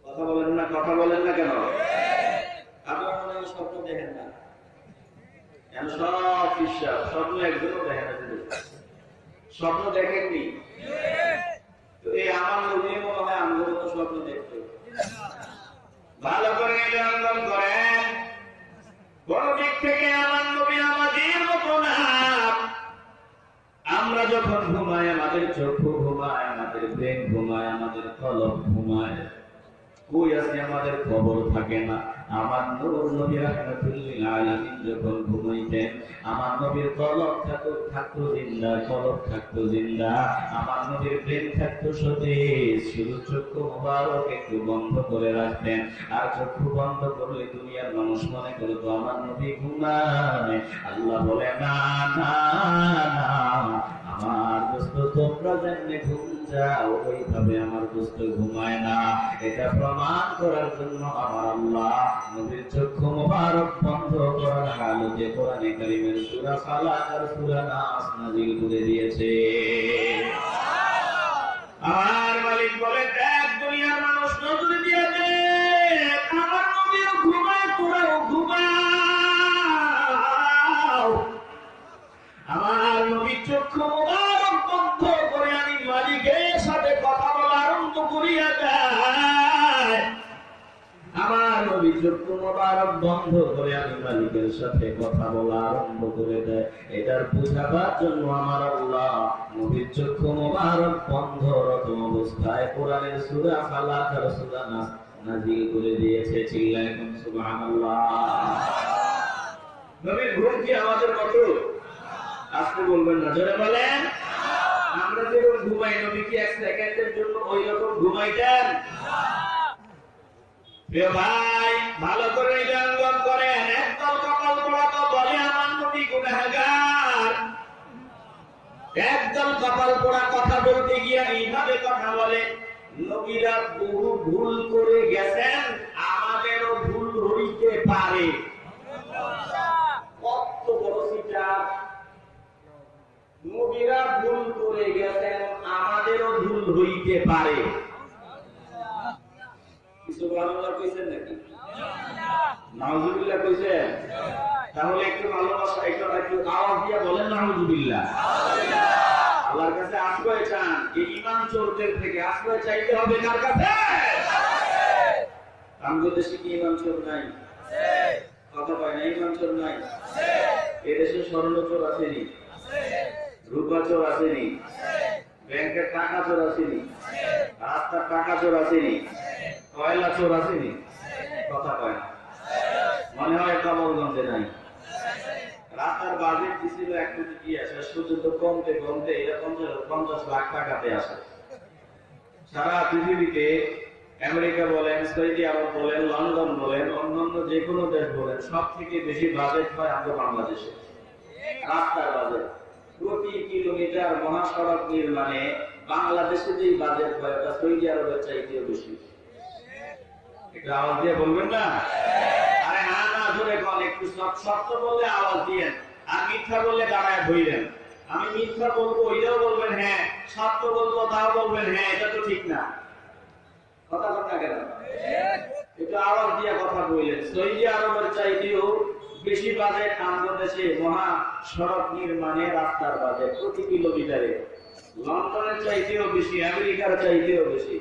Speaker 2: কথা বলেন না, কথা বলেন না কেন? আপনারা মনে হয় স্বপ্ন দেখেন না, সব বিশ্বাস, স্বপ্ন একজনও দেখেন না। স্বপ্ন দেখেননি তো এই আমার নবী মনে হয় আমগুলো তো স্বপ্ন দেখতে। ভালো করে নিবন্ধন করেন, কোন দিক থেকে আমার নবী আমাদের মতো না। আমরা যখন ঘুমাই, আমাদের চক্ষু ঘুমায়, আমাদের ব্রেন ঘুমায়, আমাদের কলব ঘুমায়, কই আছে আমাদের খবর থাকে না। আমার নূর নবী রাহমাতুল্লিল আলামিন যখন ঘুমাইতেন, আমার নবীর কলব থাকতো জিন্দা, কলব থাকতো জিন্দা, আমার নবীর ব্রেন থাকতো সতেজ। শুধু চক্ষু মোবারক একটু বন্ধ করে রাখতেন, আর চক্ষু বন্ধ করলে দুনিয়ার মানুষ মনে করতো আমার নবী ঘুমায়। আল্লাহ বলে, না না না, আমার দোস্ত তোমরা যেমনি ঘুম যাও ওইভাবে আমার দোস্ত ঘুমায় না। এটা প্রমাণ করার জন্য আমার আল্লাহ নবীর চক্ষু মোবারক বন্ধ করার হালতে কোরআনে কারীমের সূরা ফালাক আর সূরা নাস নাযিল করে দিয়েছে। আমার মালিক বলে, দেখ দুনিয়ার মানুষ নজর দিয়ে দেখ, আমার নবীও ঘুমায়, তোরাও ঘুমাও। আমার নবীর চক্ষু মোবারক বন্ধ করে আমি মালিকের সাথে কথা বলা আরম্ভ করিয়া যায়। আমার নবীর চক্ষু মোবারক বন্ধ করে আমি মালিকের সাথে কথা বলা আরম্ভ করে দেয়। এটার বুঝাবার জন্য আমার আল্লাহ নবীর চক্ষু মোবারক বন্ধরত অবস্থায় কোরআনের সূরা ফালাক আর সূরা নাস নাযিল করে দিয়েছে। চিল্লায় এখন সুবহানাল্লাহ। নবীর ঘুম কি আমাদের মতো? আসতে বলবেন না, জোরে বলেন। আমরা যেরকম ঘুমাই, নবী কি এক সেকেন্ডের জন্য ওই রকম ঘুমাইতেন? প্রিয় ভাই, ভালো করে নিবন্ধন করেন। একদল কপাল পোড়া তো বলে আমার নবী গুনাহগার, একদল কপাল পোড়া কথা বলতে গিয়ে এইভাবে কথা বলে, নবীরা বহু ভুল করে গেছেন, আমাদেরও ভুল হইতে পারে। কত বড় সিটা! নবীরা ভুল করে গেছেন, আমাদেরও ভুল হইতে পারে। সুবহানাল্লাহ কইছেন নাকি? নাউজুবিল্লাহ কইছেন? তাহলে একটু ভালোবাসা, একটু আওয়াজ দিয়ে বলেন নাউজুবিল্লাহ। আল্লাহর কাছে আশ্রয় চান, এই ঈমান চোরদের থেকে আশ্রয় চাইতে হবে কার কাছে? আমাদের দেশে কি ঈমান চোর নাই?
Speaker 1: কথা কয় না, ইমান চোর নাই? এদেশে স্বর্ণ চোর আসেনি, রূপা চোর আসেনি, ব্যাংকের টাকা চোর আসেনি, রাস্তার টাকা চোর আসেনি, কয়লা চোর আসেনি? কথা কয় না। মনে হয় কমলগঞ্জে নাই। রাস্তার বাজেট দিছিল 1 কোটি টাকা, শেষ পর্যন্ত কমতে কমতে এটা 50 লাখ টাকাতে আসে। সারা পৃথিবীতে আমেরিকা বলেন, সৌদি আরব বলেন, লন্ডন বলেন, অন্যান্য যে কোনো দেশ বলেন, সব থেকে বেশি বাজেট হয় আমাদের বাংলাদেশে। রাস্তার বাজেট প্রতি কিলোমিটার মহাসড়ক নির্মাণে বাংলাদেশে যে বাজেট হয় ওটা সৌদি আরবের চাইতেও বেশি। একটু আওয়াজ দিয়ে বলবেন না? আরে হ্যাঁ না জোরে বল, একটু সত্য বললে আওয়াজ দিয়েন, আর মিথ্যা বললে দাঁড়ায় ধইলেন। আমি মিথ্যা বলবো এটাও বলবেন হ্যাঁ, সত্য বলবো তাও বলবেন হ্যাঁ, এটা তো ঠিক না। কথা বল না কেন? একটু আওয়াজ দিয়ে কথা বললেন। সৌদি আরবের চাইতেও বেশি বাজেট আমাদের দেশে মহা সড়ক নির্মাণে, রাস্তার বাজেট প্রতি কিলোমিটারে। লন্ডনের চাইতেও বেশি, আমেরিকার চাইতেও বেশি।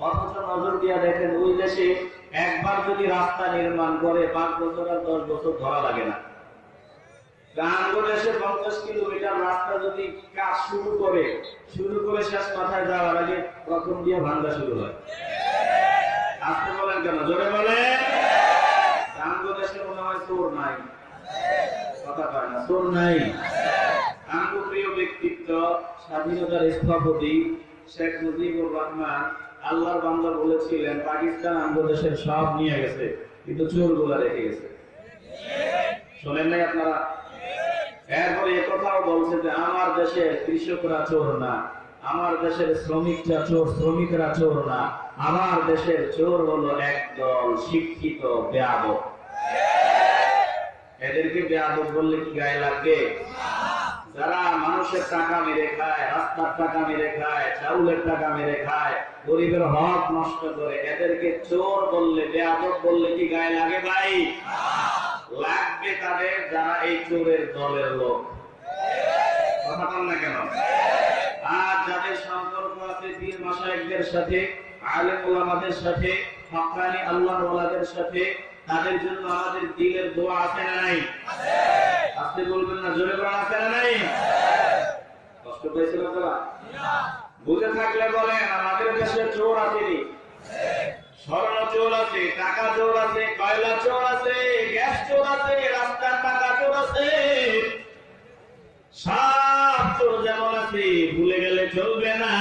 Speaker 1: অথচ নজর দিয়ে দেখেন ওই দেশে একবার যদি রাস্তা নির্মাণ করে 5 বছর আর 10 বছর ধরা লাগে না। বাংলাদেশে 50 কিলোমিটার রাস্তা যদি কাজ শুরু করে শেষ মাথায় যাওয়ার আগে প্রথম দিয়ে ভাঙা শুরু হয়। আসতে বলেন কেন? জোরে বলেন। বাংলাদেশে মনে হয় চোর নাই। কথা কয় না, চোর নাই। আমার প্রিয় ব্যক্তিত্ব স্বাধীনতার স্থপতি শেখ মুজিবুর রহমান আল্লাহর বান্দা বলেছিলেন, পাকিস্তান আমাদের দেশের সব নিয়ে গেছে কিন্তু চোরগুলা রেখে গেছে। শোনেন নাই আপনারা? এরপরে একথাও বলছে যে আমার দেশের কৃষকরা চোর না, আমার দেশের শ্রমিকরা চোর না, আমার দেশের চোর হলো একদল শিক্ষিত বেয়াদব। এদেরকে বেয়াদব বললে কি গায়ে লাগবে? যারা মানুষের টাকা মেরে খায়, রাস্তার টাকা মেরে খায়, চাউলের টাকা মেরে খায়, গরিবের হক নষ্ট করে, এদেরকে চোর বললে, বেয়াদব বললে কি গায়ে লাগে ভাই? লাগবে তাদের যারা এই চোরের দলের লোক। কথা বল না কেন? আর যাদের সম্পর্ক আছে পীর মাশায়েখদের সাথে, আলেম ওলামাদের সাথে, হক্কানি আল্লাহর ওয়ালাদের সাথে, তাদের জন্য আমাদের দিলের দোয়া আছে না নাই? আপনি বলবেন না, জোরে বলেন আছে না নাই? কষ্ট পেয়েছিল আপনারা? বুঝে থাকলে বলেন, আমাদের দেশে চোর আসেনি? স্বর্ণ চোর আছে, টাকা চোর আছে, কয়লা চোর আছে, গ্যাস চোর আছে, রাস্তার টাকা চোর আছে। সব চোর যেমন আছে, ভুলে গেলে চলবে না।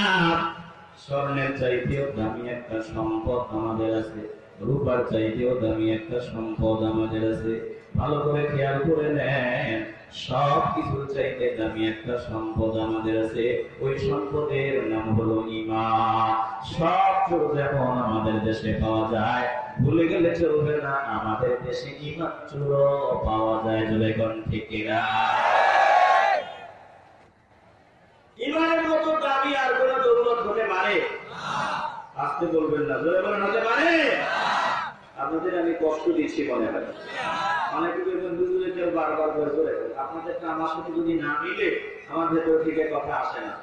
Speaker 1: স্বর্ণের চাইতেও দামি একটা সম্পদ আমাদের আছে, রূপার চাইতেও দামি একটা সম্পদ আমাদের আছে। ভালো করে খেয়াল করে নেন, সব কিছুর চাইতে দামি একটা সম্পদ আমাদের আছে, ওই সম্পদের নাম হলো ঈমান। সব চোর যেমন আমাদের দেশে পাওয়া যায়, ভুলে গেলে চলবে না, আমাদের দেশে ঈমান চোরও পাওয়া যায়। যদি কোন ঠিক না? ঈমানের মতো দামি আর কোন দৌলত হতে পারে? আসতে বলবেন না, জোরে বলেন হতে পারে? আপনাদের আমি কষ্ট দিচ্ছি মনে হয়। অনেকে বলবেন হুজুরে কেউ বারবার করে আপনাদেরটা আমার সাথে যদি না মিলে আমার ভেতর থেকে কথা আসে না।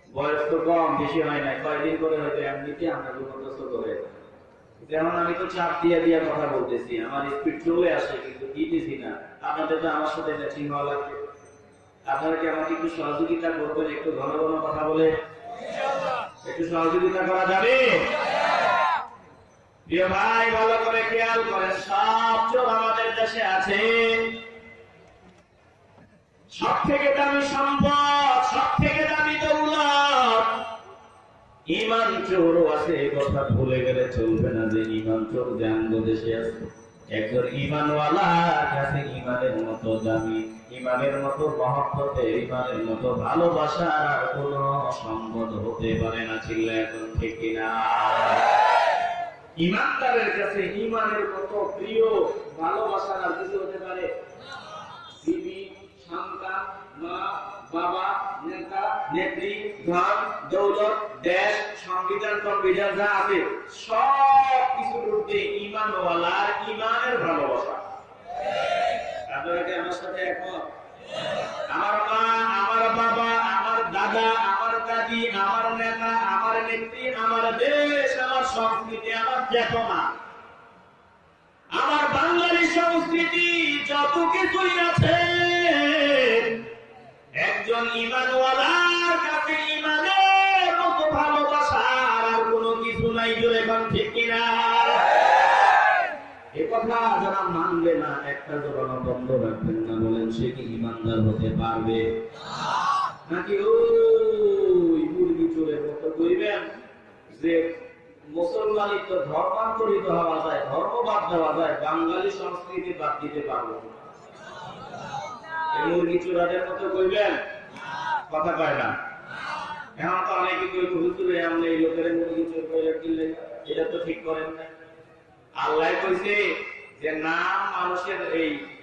Speaker 1: বয়স তো কম, বেশি হয় নাই, কয়েকদিন করে হয়তো এমনিতে আমরা বিপর্যস্ত করে। যেমন আমি তো চাপ দিয়ে দিয়ে কথা বলতেছি, আমার স্পিড চলে আসে কিন্তু দিতেছি না। আপনাদের তো আমার সাথে ম্যাচিং হওয়া লাগবে। আপনারা কি আমাকে একটু সহযোগিতা করবেন? একটু ঘন ঘন কথা বলে একটু সহযোগিতা করা যাবে? প্রিয় ভাই, ভালো করে খেয়াল করেন, সব চোর আমাদের দেশে আছে। সব থেকে দামি সম্পদ, সব থেকে দামি দৌলত ঈমান চোরও আছে। কথা ভুলে গেলে চলবে না যে ঈমান চোর যে আমাদের দেশে আছে। একজন ঈমানওয়ালার কাছে ঈমানের মতো দামি, ঈমানের মতো মহব্বতের, ঈমানের মতো ভালোবাসার কোন সম্পদ হতে পারে না। চিল্লা এখন ঠিক কিনা? ঈমানদারের কাছে ঈমানের মতো প্রিয় ভালোবাসার আর কিছু হতে পারে? বিবি, সন্তান, মা, বাবা, নেতা, নেত্রী, ধন, দৌলত, দেশ, সংবিধান, সংবিধান যা আছে সব কিছুর ঊর্ধ্বে ঈমানওয়ালার ঈমানের ভালোবাসা। আপনারা কি আমার সাথে একমত? আমার মা, আমার বাবা, আমার দাদা, আমার দাদি, আমার নেতা, আমার নেত্রী, আমার দেশ, আমার সংস্কৃতি, আমার চেতনা,
Speaker 2: আমার বাঙালি সংস্কৃতি যত কিছুই আছে, একজন ঈমানওয়ালার কাছে ঈমানের মতো ভালোবাসার আর কোনো কিছু নাই। জোরে কোন ঠিক কিনা? এ কথা যারা মানবে না, একটা জোরানো বন্ধ রাখবেন না, বলেন সে কি ঈমানদার হতে পারবে? নাকি ওই মুরগি চোরের মতো কইবেন যে মুসলমানই তো ধর্মান্তরিত হওয়া যায়, ধর্ম বাদ দেওয়া যায়, বাঙালি সংস্কৃতি বাদ দিতে পারবো? এই মুরগি চোরাদের মতো কইবেন? কথা কয় না। এখন তো অনেকে কই হুজুরে আমরা এই লোকের মুরগি চোর করে দিলে এটা তো ঠিক করেন না। আল্লাহ কইছে যে নাম মানুষের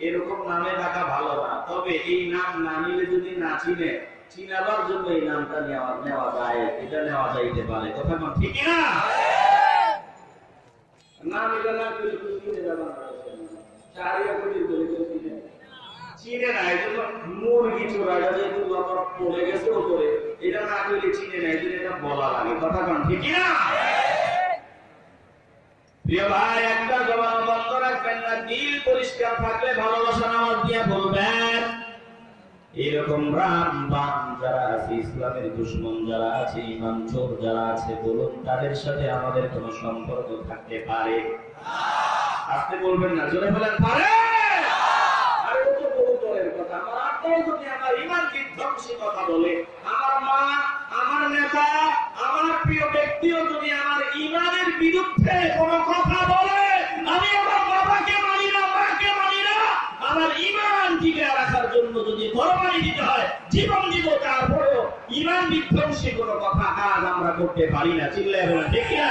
Speaker 2: এরকম নামে ডাকা ভালো না, তবে এই নাম না নিলে যদি না চিনে, চিনাবার জন্য এই নামটা নেওয়া যায়, এটা নেওয়া যাইতে পারে। কথা কোন ঠিক না? নাম এটা না করে চিনে যাবেন না, চারিয়া করে চিনে না। এই জন্য মুরগি চোরাটা যেহেতু পড়ে গেছে ওপরে, এটা না করলে চিনে না, এই জন্য এটা বলা লাগে। কথা কোন ঠিক না? প্রিয় ভাই, একটা জবান বন্ধ রাখবেন না। দিল পরিষ্কার থাকলে ভালোবাসা নামাজ দিয়ে বলবেন। এরকম রাম বাম যারা আছে, ইসলামের দুশমন যারা আছে, ইমান চোর যারা আছে, বলুন তাদের সাথে আমাদের কোনো সম্পর্ক থাকতে পারে? আসতে বলবেন না, জোরে বলেন পারে। আর ও তো বহু দূরের কথা। আমার আত্মাও যদি আমার ইমান বিধ্বংসী কথা বলে, আমার মা, আমার নেতা, আমার প্রিয় ব্যক্তিও যদি আমার ইমানের বিরুদ্ধে কোনো কথা বলে, আমি আমার বাবাকে মানি না, মাকে মানি না, আমার ইমান টিকে রাখার জন্য যদি কোরবানি দিতে হয়, জীবন দিব, তারপরেও ইমান বিধ্বংসী কোনো কথা কাজ আমরা করতে পারি না। চিল্লায় বলেন ঠিক না?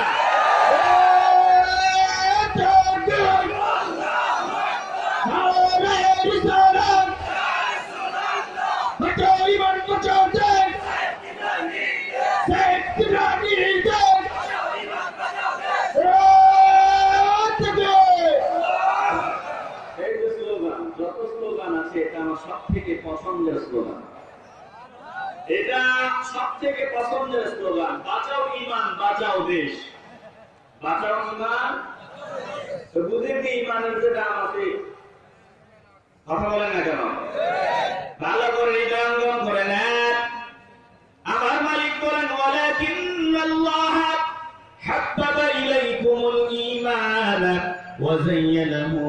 Speaker 2: সবথেকে পছন্দের স্লোগান, এটা সবথেকে পছন্দের স্লোগান। বাঁচাও ঈমান, বাঁচাও দেশ। বাঁচাও ঈমান, তো বুঝেন কি ঈমানের যে দাম আছে? কথা বলেন না কেন? ভালো করে এটা অঙ্গন করে নেন। আমার মালিক বলেন, ওয়ালাকিন্নাল্লাহ হাব্বাবা ইলাইকুমুল ঈমান ওয়া যায়্যানাহু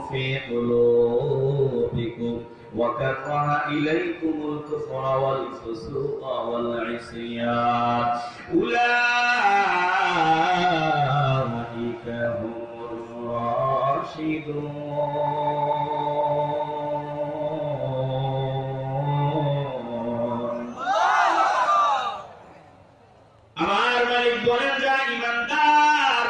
Speaker 2: ফি কুলুবিকুম وكره إليكم الكفر والفسوق والعصيان أولئك هم الراشدون। আমার মালিক বলেন, যারা ঈমানদার,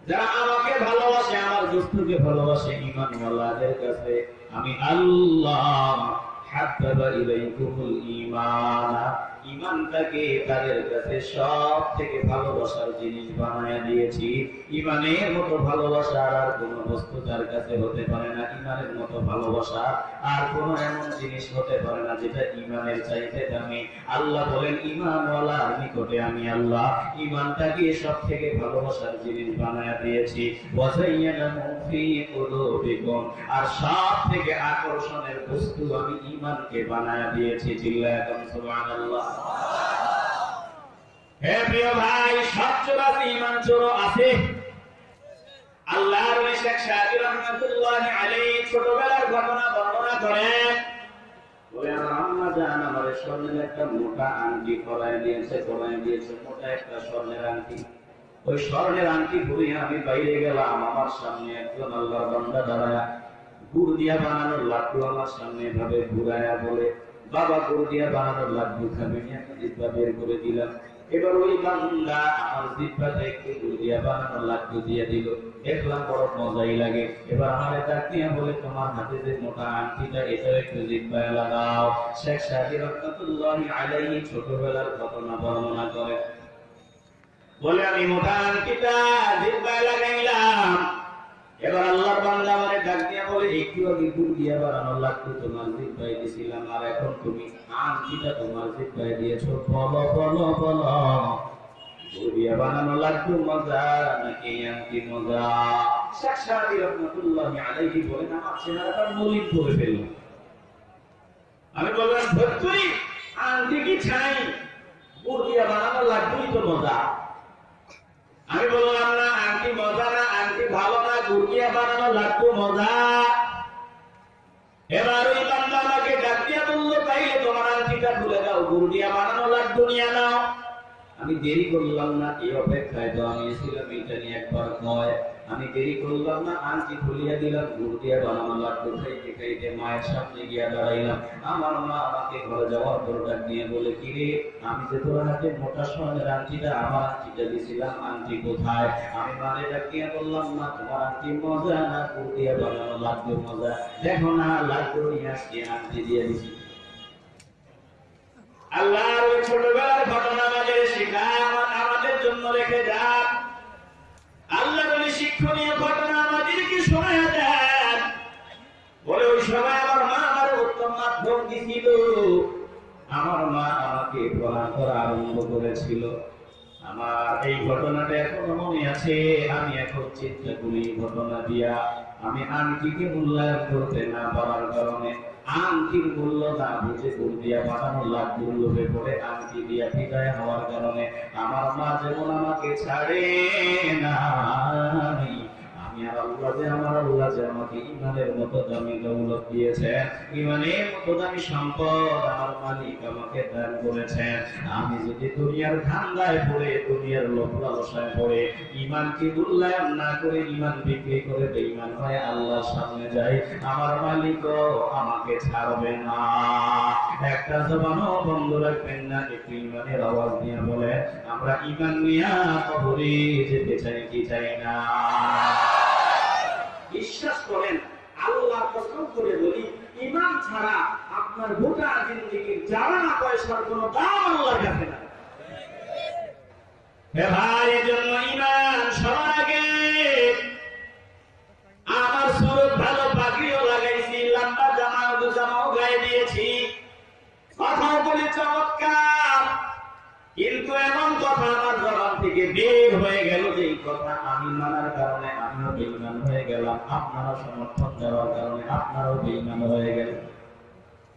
Speaker 2: যারা আমাকে ভালোবাসে, আমার দোস্তকে ভালোবাসে, ঈমানওয়ালাদের কাছে আমি আল্লাহ হাব্বাবা ইলাইকুমুল ঈমান, ঈমানটাকে তাদের কাছে সব থেকে ভালোবাসার জিনিস বানায়া দিয়েছি। ঈমানের মতো ভালোবাসা আর কোন বস্তু তার কাছে হতে পারে না। ঈমানের মতো ভালোবাসা আর কোন এমন জিনিস হতে পারে না যেটা ঈমানের চাইতে দামি। আল্লাহ বলেন, ঈমানওয়ালার নিকটে আমি আল্লাহ ঈমানটাকে সব থেকে ভালোবাসার জিনিস বানায়া দিয়েছি। ওয়া যায়্যানাহু ফি কুলুবিকুম, আর সব থেকে আকর্ষণের বস্তু আমি ঈমানকে বানায়া দিয়েছি। চিল্লায়া বলেন সুবহানাল্লাহ। হে প্রিয় ভাই, সব চোর আছে, ঈমান চোর আছে। আল্লাহর ওলি শেখ সাদি রাহমাতুল্লাহি আলাইহি ছোটবেলার ঘটনা বর্ণনা করেন। বলে, আমার আম্মা জান আমার স্বর্ণের একটা মোটা আংটি পরায় দিয়েছে, মোটা একটা স্বর্ণের আংটি। ওই স্বর্ণের আংটি পরিয়ে আমি বাইরে গেলাম, আমার সামনে একজন আল্লাহর বান্দা দাঁড়ায়া গুড় দিয়া বানানো লাড্ডু আমার সামনে এভাবে ঘুরায়া বলে, বাবা গুড় দিয়া বানানো লাড্ডু খাবে? আমি জিব্বা বের করে দিলাম। এবার ওই বান্দা আমার জিব্বাতে একটু গুড় দিয়া বানানো লাড্ডু দিয়ে দিল। দেখলাম বড় মজাই লাগে। এবার আমার ডাক দিয়ে বলে, তোমার হাতে যে মোটা আংটিটা, এটাও একটু জিব্বায় লাগাও। শেখ সাদি রাহমাতুল্লাহি আলাইহি ছোটবেলার ঘটনা বর্ণনা করে। বলে, আমি মোটা আংটিটা জিব্বায় লাগাইলাম। এবার আল্লাহর বান্দা আমারে ডাক দিয়ে বলে, একটু আগে গুড় দিয়া বানানো লাড্ডু তোমার জিব্বায় দিয়েছিলাম, আর এখন তুমি আংটিটা তোমার জিব্বায় দিয়েছো, বলো বলো বলো বুড়িয়া বানানো লাড্ডু মজা নাকি আংটি মজা? শেখ সাদি রহমাতুল্লাহি আলাইহি বলেন আমার চেহারাটা মলিন করে ফেলল। আমি বললাম তুই আংটি কি চাই? বুড়িয়া বানানো লাড্ডুই তো মজা। আমি বললাম না আংটি মজা না, আংটি ভালো না, বুড়িয়া বানানো লাড্ডু মজা। এবার ওই বান্দা আমাকে ডাক দিয়া বললো তাইলে তোমার আংটিটা খুলে দাও, বুড়িয়া বানানো লাড্ডু নিয়ে নাও। আমি দেরি করলাম না, এই অপেক্ষায় তো আমি ছিলাম এটা নিয়ে একবার কয়। আমি দেরি করলাম না, আংটি খুলিয়া দিলাম, গুড় দিয়া বানানো লাড্ডু খাইতে খাইতে মায়ের সামনে গিয়া দাঁড়াইলাম। আমার মা আমাকে ঘরে যাওয়ার পর ডাক দিয়ে বলে কি রে, আমি যে তোর হাতে মোটা সোনার আংটিটা আমার আংটিটা দিছিলাম, আংটি কোথায়? আমি মারে ডাক দিয়ে বললাম না তোমার আংটি মজা না, গুড় দিয়া বানানো লাড্ডু মজা, দেখো না লাড্ডু নিয়ে আসছি আংটি দিয়ে দিছি। আল্লাহর ওই ছোটবেলার ঘটনা আমাদের শেখায়, আমাদের জন্য রেখে যান। আল্লাহর ওই শিক্ষণীয় ঘটনা আমাদেরকে শোনায় দেন। বলে ওই সময় আমার মা আমার উত্তম মাধ্যম দিছিল, আমার মা আমাকে পড়া করা আরম্ভ করেছিল। আমার এই ঘটনাটা এখনো মনে আছে। আমি এখন চিন্তা করি ঘটনা দিয়া আমি আংটিকে মূল্যায়ন করতে না পারার কারণে, আংটির মূল্য না বুঝে গুড় দিয়া বানানো লাড্ডুর লোভে পড়ে আংটি দিয়া বিদায় হওয়ার কারণে আমার মা যেমন আমাকে ছাড়ে না, আমি আর আল্লাহ যে আমার আল্লাহ যে আমাকে ইমানের মতো দামি দৌলত দিয়েছেন, ইমানের মতো দামি সম্পদ আমার মালিক আমাকে দান করেছেন। আমি যদি দুনিয়ার ধান্দায় পড়ে, দুনিয়ার লোভ লালসায় পড়ে ইমানকে মূল্যায়ন না করে, ইমান বিক্রি করে বেঈমান হয়ে আল্লাহর সামনে যাই, আমার মালিকও আমাকে ছাড়বে না। একটা জবানও বন্ধ রাখবেন না, একটু ইমানের আওয়াজ দিয়ে বলে আমরা ইমান নিয়ে কবরে যেতে চাই কি চাই না? বিশ্বাস করেন, আল্লাহর কসম করে বলি, ঈমান ছাড়া আপনার গোটা জিন্দেগীর জানা পয়সার কোনো দাম আল্লাহর কাছে না। হে ভাই, এজন্য ঈমান সবার আগে। আমার সুরত ভালো, পাগড়িও লাগাইছি, লম্বা জামাও গায়ে দিয়েছি, কথাও বলি চমৎকার, কিন্তু এমন কথা আমার জবান থেকে বের হয়ে গেল যে এই কথা আমি মানার কারণে আমিও বেঈমান হয়ে গেলাম, আপনারা সমর্থন দেওয়ার কারণে আপনারাও বেঈমান হয়ে গেলেন।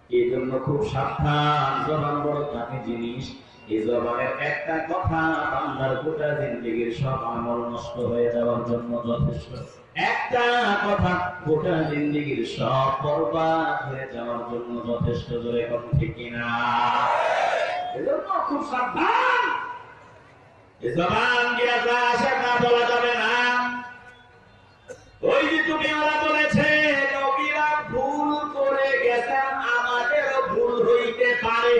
Speaker 2: এই জন্য খুব সাবধান, জবান বড় দামি জিনিস। এই জবানের একটা কথা বান্দার গোটা জিন্দেগীর সব আমল নষ্ট হয়ে যাওয়ার জন্য যথেষ্ট। একটা কথা গোটা জিন্দেগীর সব বরবাদ হয়ে যাওয়ার জন্য যথেষ্ট। জোরে এখন ঠিক কিনা? এজন্য খুব সাবধান, জবান দিয়া যা আসে তা বলা যাবে না। ওই যে তুমি ওরা বলেছে নবীরা ভুল করে গেছেন, আমাদেরও ভুল হইতে পারে।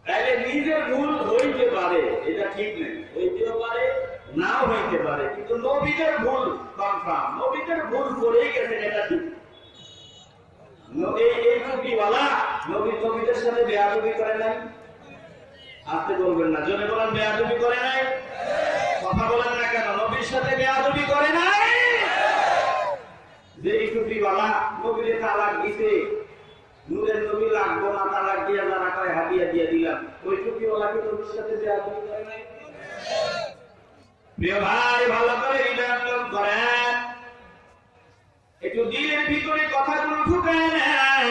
Speaker 2: তাহলে নিজের ভুল হইতে পারে, এটা ঠিক নেই, হইতেও পারে নাও হইতে পারে, কিন্তু নবীদের ভুল কনফার্ম, নবীদের ভুল করেই গেছেন, এটা ঠিক। এই টুপিওয়ালা নবীদের সাথে বেয়াদবি করে নাই? আপনি বলবেন না, জনে বলেন বেয়াদবি করে নাই? কথা বলেন না কেন? নবীর সাথে বেয়াদবি করে নাই? যে টুপিওয়ালা নবীরে তালাক দিতে, নূরের নবী লাগবো না, তালাক দিয়া যারা কয় হাদিয়া দিয়ে দিলাম, ওই টুপিওয়ালাকে নবীর সাথে বেয়াদবি করে নাই? প্রিয় ভাই, ভালো করে হৃদয়ঙ্গম করেন, একটু দিলের ভিতরে কথাগুলো ঢুকায় নেন।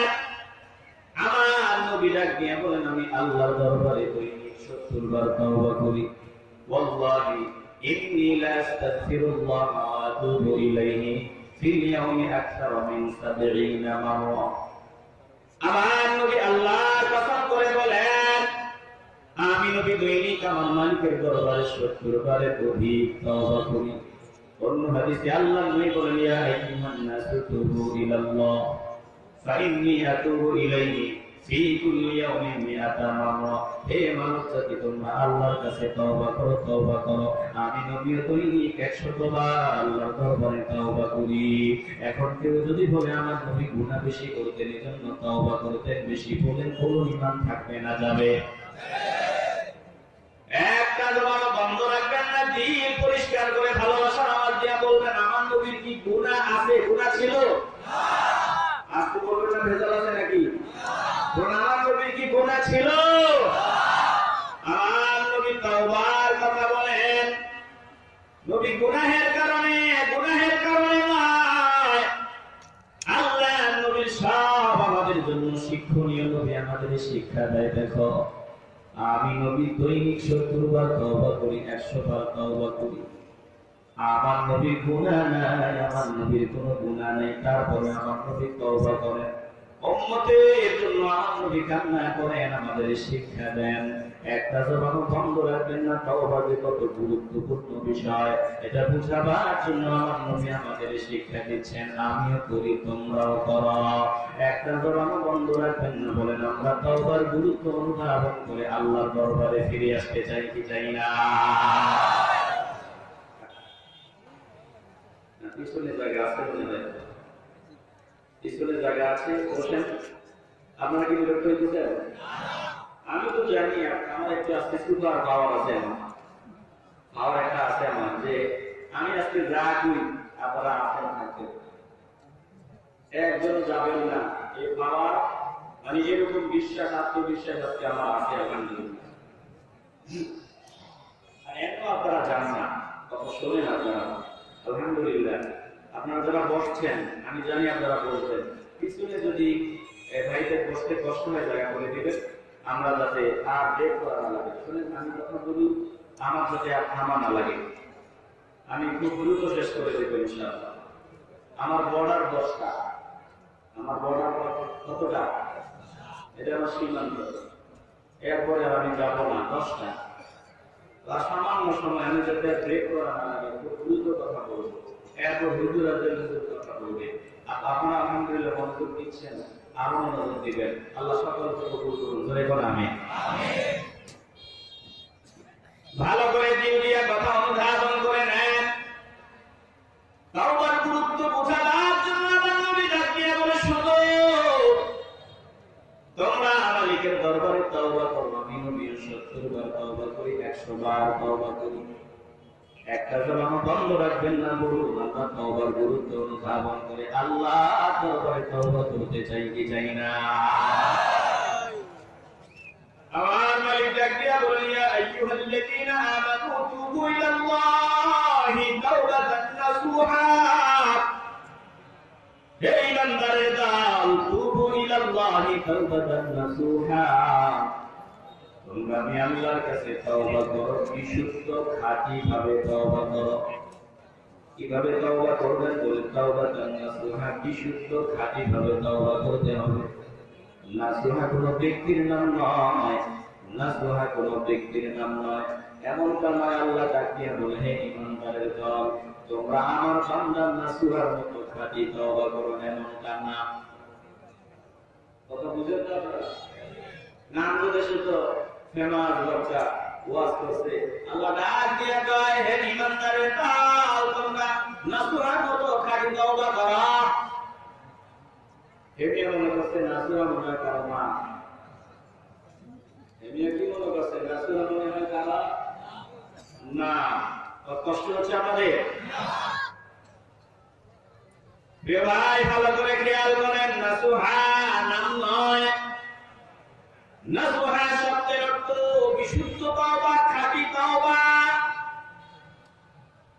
Speaker 2: আমার নবী ডাক দিয়ে বলেন আমি আল্লাহর দরবারে দৈনিক 70 বার তওবা করি। ওয়াল্লাহি ইন্নী লা আস্তাগফিরুল্লাহ ওয়া আতুবু ইলাইহি ফিল ইয়াউমি আকসার মিন 70 মাররা। আমার নবী আল্লাহর কসম করে বলেন আমি নবী দৈনিক আমার মালিকের দরবারে 70 বারে অধিক তওবা করি। অন্য হাদিসে আল্লাহ নবী বলেন ইয়া আইয়ুহান নাসু তুবু ইলাল্লাহ ফাইন্নী আতুবু ইলাইহি ফি কুল্লি ইয়াউমিন মিআতা মাররা। হে মানুষ জাতি, তোমরা আল্লাহর কাছে তওবা করো, তওবা করো। আমি নবী দৈনিক 100 বার আল্লাহর দরবারে তওবা করি। এখন কেউ যদি বলে আমার নবী গুনাহ বেশি করতেন এজন্য তওবা করতেন বেশি, বলেন কোন ঈমান থাকবে না যাবে? একটা জবান বন্ধ রাখবেন না, দিল পরিষ্কার করে ভালোবাসার আওয়াজ দিয়ে বলবেন আমার নবীর কি গুনাহ আছে? গুনাহ ছিল না। আপনি বলবেন না ভেজাল আছে নাকি? আমার নবীর কি গুনাহ ছিল? নবী গুনাহের কারণে নয়, আল্লাহ নবীর সব আমাদের জন্য শিক্ষণীয়। নবী আমাদের শিক্ষা দেয়, দেখো আমি নবী দৈনিক 70 বার তওবা করি, 100 বার তওবা করি। আমার নবীর গুনাহ নাই, আমার নবীর কোনো গুনাহ নেই, তারপরে আমার নবী তওবা করেন। উম্মতের জন্য আমার নবী কান্না করেন, আমাদের শিক্ষা দেন। একটা জবান বন্ধ রাখবেন না, তওবা যে কত গুরুত্বপূর্ণ বিষয় এটা বুঝাবার জন্য আমার নবী আমাদের শিক্ষা দিচ্ছেন। আমিও করি, তোমরাও করো। একটা জবান বন্ধ রাখবেন না, বলেন আমরা তওবার গুরুত্ব অনুধাবন করে আল্লাহর দরবারে ফিরে আসতে চাই কি চাই না? পিছনে জায়গা আছে, পিছনে জায়গা আছে, বসেন। আপনারা কি বিরক্ত হইতেছেন? আমি তো জানি আমার একটু আজকে সুপার পাওয়ার আছে, পাওয়ার একটা আছে আমার, যে আমি আজকে যা করি আপনারা আসেন থাকতে, একজন যাবেন না। এই পাওয়ার মানে এরকম বিশ্বাস, আত্মবিশ্বাস আজকে আমার আছে। এখনো আপনারা জান না, কথা শোনেন আপনারা। আলহামদুলিল্লাহ, আপনারা যারা বসছেন আমি জানি আপনারা বলছেন। পিছনে যদি ভাইদের বসতে কষ্ট হয় জায়গা করে দিবেন, আমরা যাতে আর ব্রেক করা না লাগে। শুনেন, আমি কথা বলি, আমার যাতে আর থামা না লাগে। আমি খুব দ্রুত শেষ করে দেবো ইনশাআল্লাহ। আমার বর্ডার 10টা, আমার বর্ডার কতটা, এটা আমার সীমান্ত। এরপরে আমি যাব না 10টা। সামান্য সময় আমি যাতে ব্রেক করা না লাগে, খুব দ্রুত কথা বলবো। এরপর হুজুরা কথা বলবে। আপনারা আলহামদুলিল্লাহ মনোযোগ দিচ্ছেন, আরো মনোযোগ দিবেন। আল্লাহ সকলকে কবুল করুন, জোরে বলেন আমিন। ভালো করে দিল দিয়া কথা অনুধাবন করে নেন। তওবার গুরুত্ব বোঝাবার জন্য আমার নবী ডাক দিয়ে বলে, শুনো তোমরা মালিকের দরবারে তওবা করো। আমি নবী 70 বার তওবা করি, 100 বার তওবা করি। একটা জবান বন্ধ রাখবেন না, বলুন আমরা তওবার গুরুত্ব অনুধাবন করে আল্লাহ দরবারে তওবা করতে চাই কি চাই না? আমার মালিক ডাক দিয়া বলেন, ইয়া আইয়ুহাল্লাযীনা আমানু তুবু ইলাল্লাহি তাওবাতান নাসুহা। হে ঈমানদারের দল, তুবু ইলাল্লাহি তাওবাতান নাসুহা। তোমরা আমি আল্লাহর কাছে তওবা করো, বিশুদ্ধ খাঁটি ভাবে তওবা করো। কিভাবে তওবা করবেন? বলে তাওবাতান নাসুহা, বিশুদ্ধ খাঁটি ভাবে তওবা করতে হবে। নাসুহা কোনো ব্যক্তির নাম নয়, নাসুহা কোনো ব্যক্তির নাম নয়। এমনটা নয়, আল্লাহ ডাক দিয়ে বলে, হে ঈমানদারের দল, তোমরা আমার বান্দা নাসুহার মতো খাঁটি তওবা করো, এমনটা না। কথা বুঝেন তো আপনারা? নাম দেশে তো ফেমাস লোকটা ওয়াজ করছে, আল্লাহ ডাক দিয়ে কয়, হে ঈমানদারের দল, তোমরা নাসুহার মতো খাঁটি তওবা করো। হেমিয়া মনে করছে নাসুহা মনে হয় কারো মা। হেমিয়া কি মনে করছে নাসুহা মনে হয় কারো না? কষ্ট হচ্ছে আমাদের। প্রিয় ভাই, ভালো করে খেয়াল করেন, নাসুহা নাম নয়। নাসুহা শব্দের অর্থ বিশুদ্ধ তওবা, খাঁটি তওবা।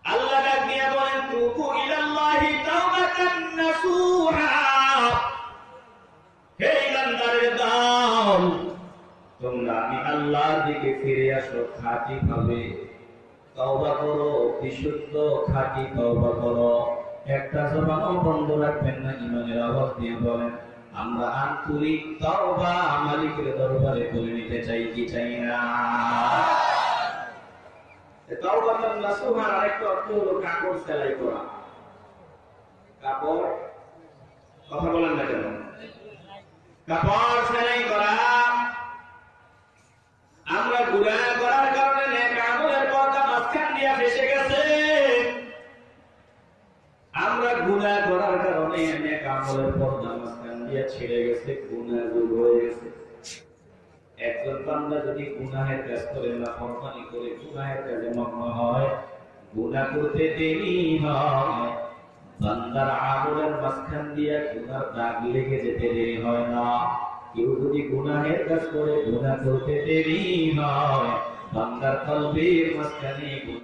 Speaker 2: আল্লাহ ডাক দিয়ে বলেন, তুবু ইলাল্লাহি তাওবাতান নাসুহা। হে ঈমানদারের দল, তোমরা আমি আল্লাহর দিকে ফিরে আসো, খাঁটি ভাবে তওবা করো, বিশুদ্ধ খাঁটি তওবা করো। একটা জবানও বন্ধ রাখবেন না। ঈমানের আওয়াজ দিয়ে বলেন, আমরা আন্তরিক তওবা মালিকের দরবারে করে নিতে চাই কি চাই না? তাওবাতান নাসুহার আরেকটা অর্থ হলো কাপড় সেলাই করা। কাপড়, কথা বলেন না কেন? কাপড় সেলাই করা। আমরা গুনাহ করার কারণে নেক আমলের পর্দা মাঝখান দিয়ে ফেসে গেছে। আমরা গুনাহ করার কারণে নেক আমলের পর্দা মাঝখান দিয়ে ছিঁড়ে গেছে, গুনাহ যোগ হয়ে গেছে। একজন বান্দা যদি গুনাহের কাজ করে, নাফরমানি করে গুনাহের কাজে মগ্ন হয়, গুনাহ করতে দেরি হয়, বান্দার আমলের মাঝখান দিয়ে গুনার দাগ লেগে যেতে দেরি হয় না। কেউ যদি গুনাহের কাজ করে, গুনাহ করতে দেরি হয়, বান্দার কলবের মাঝখানে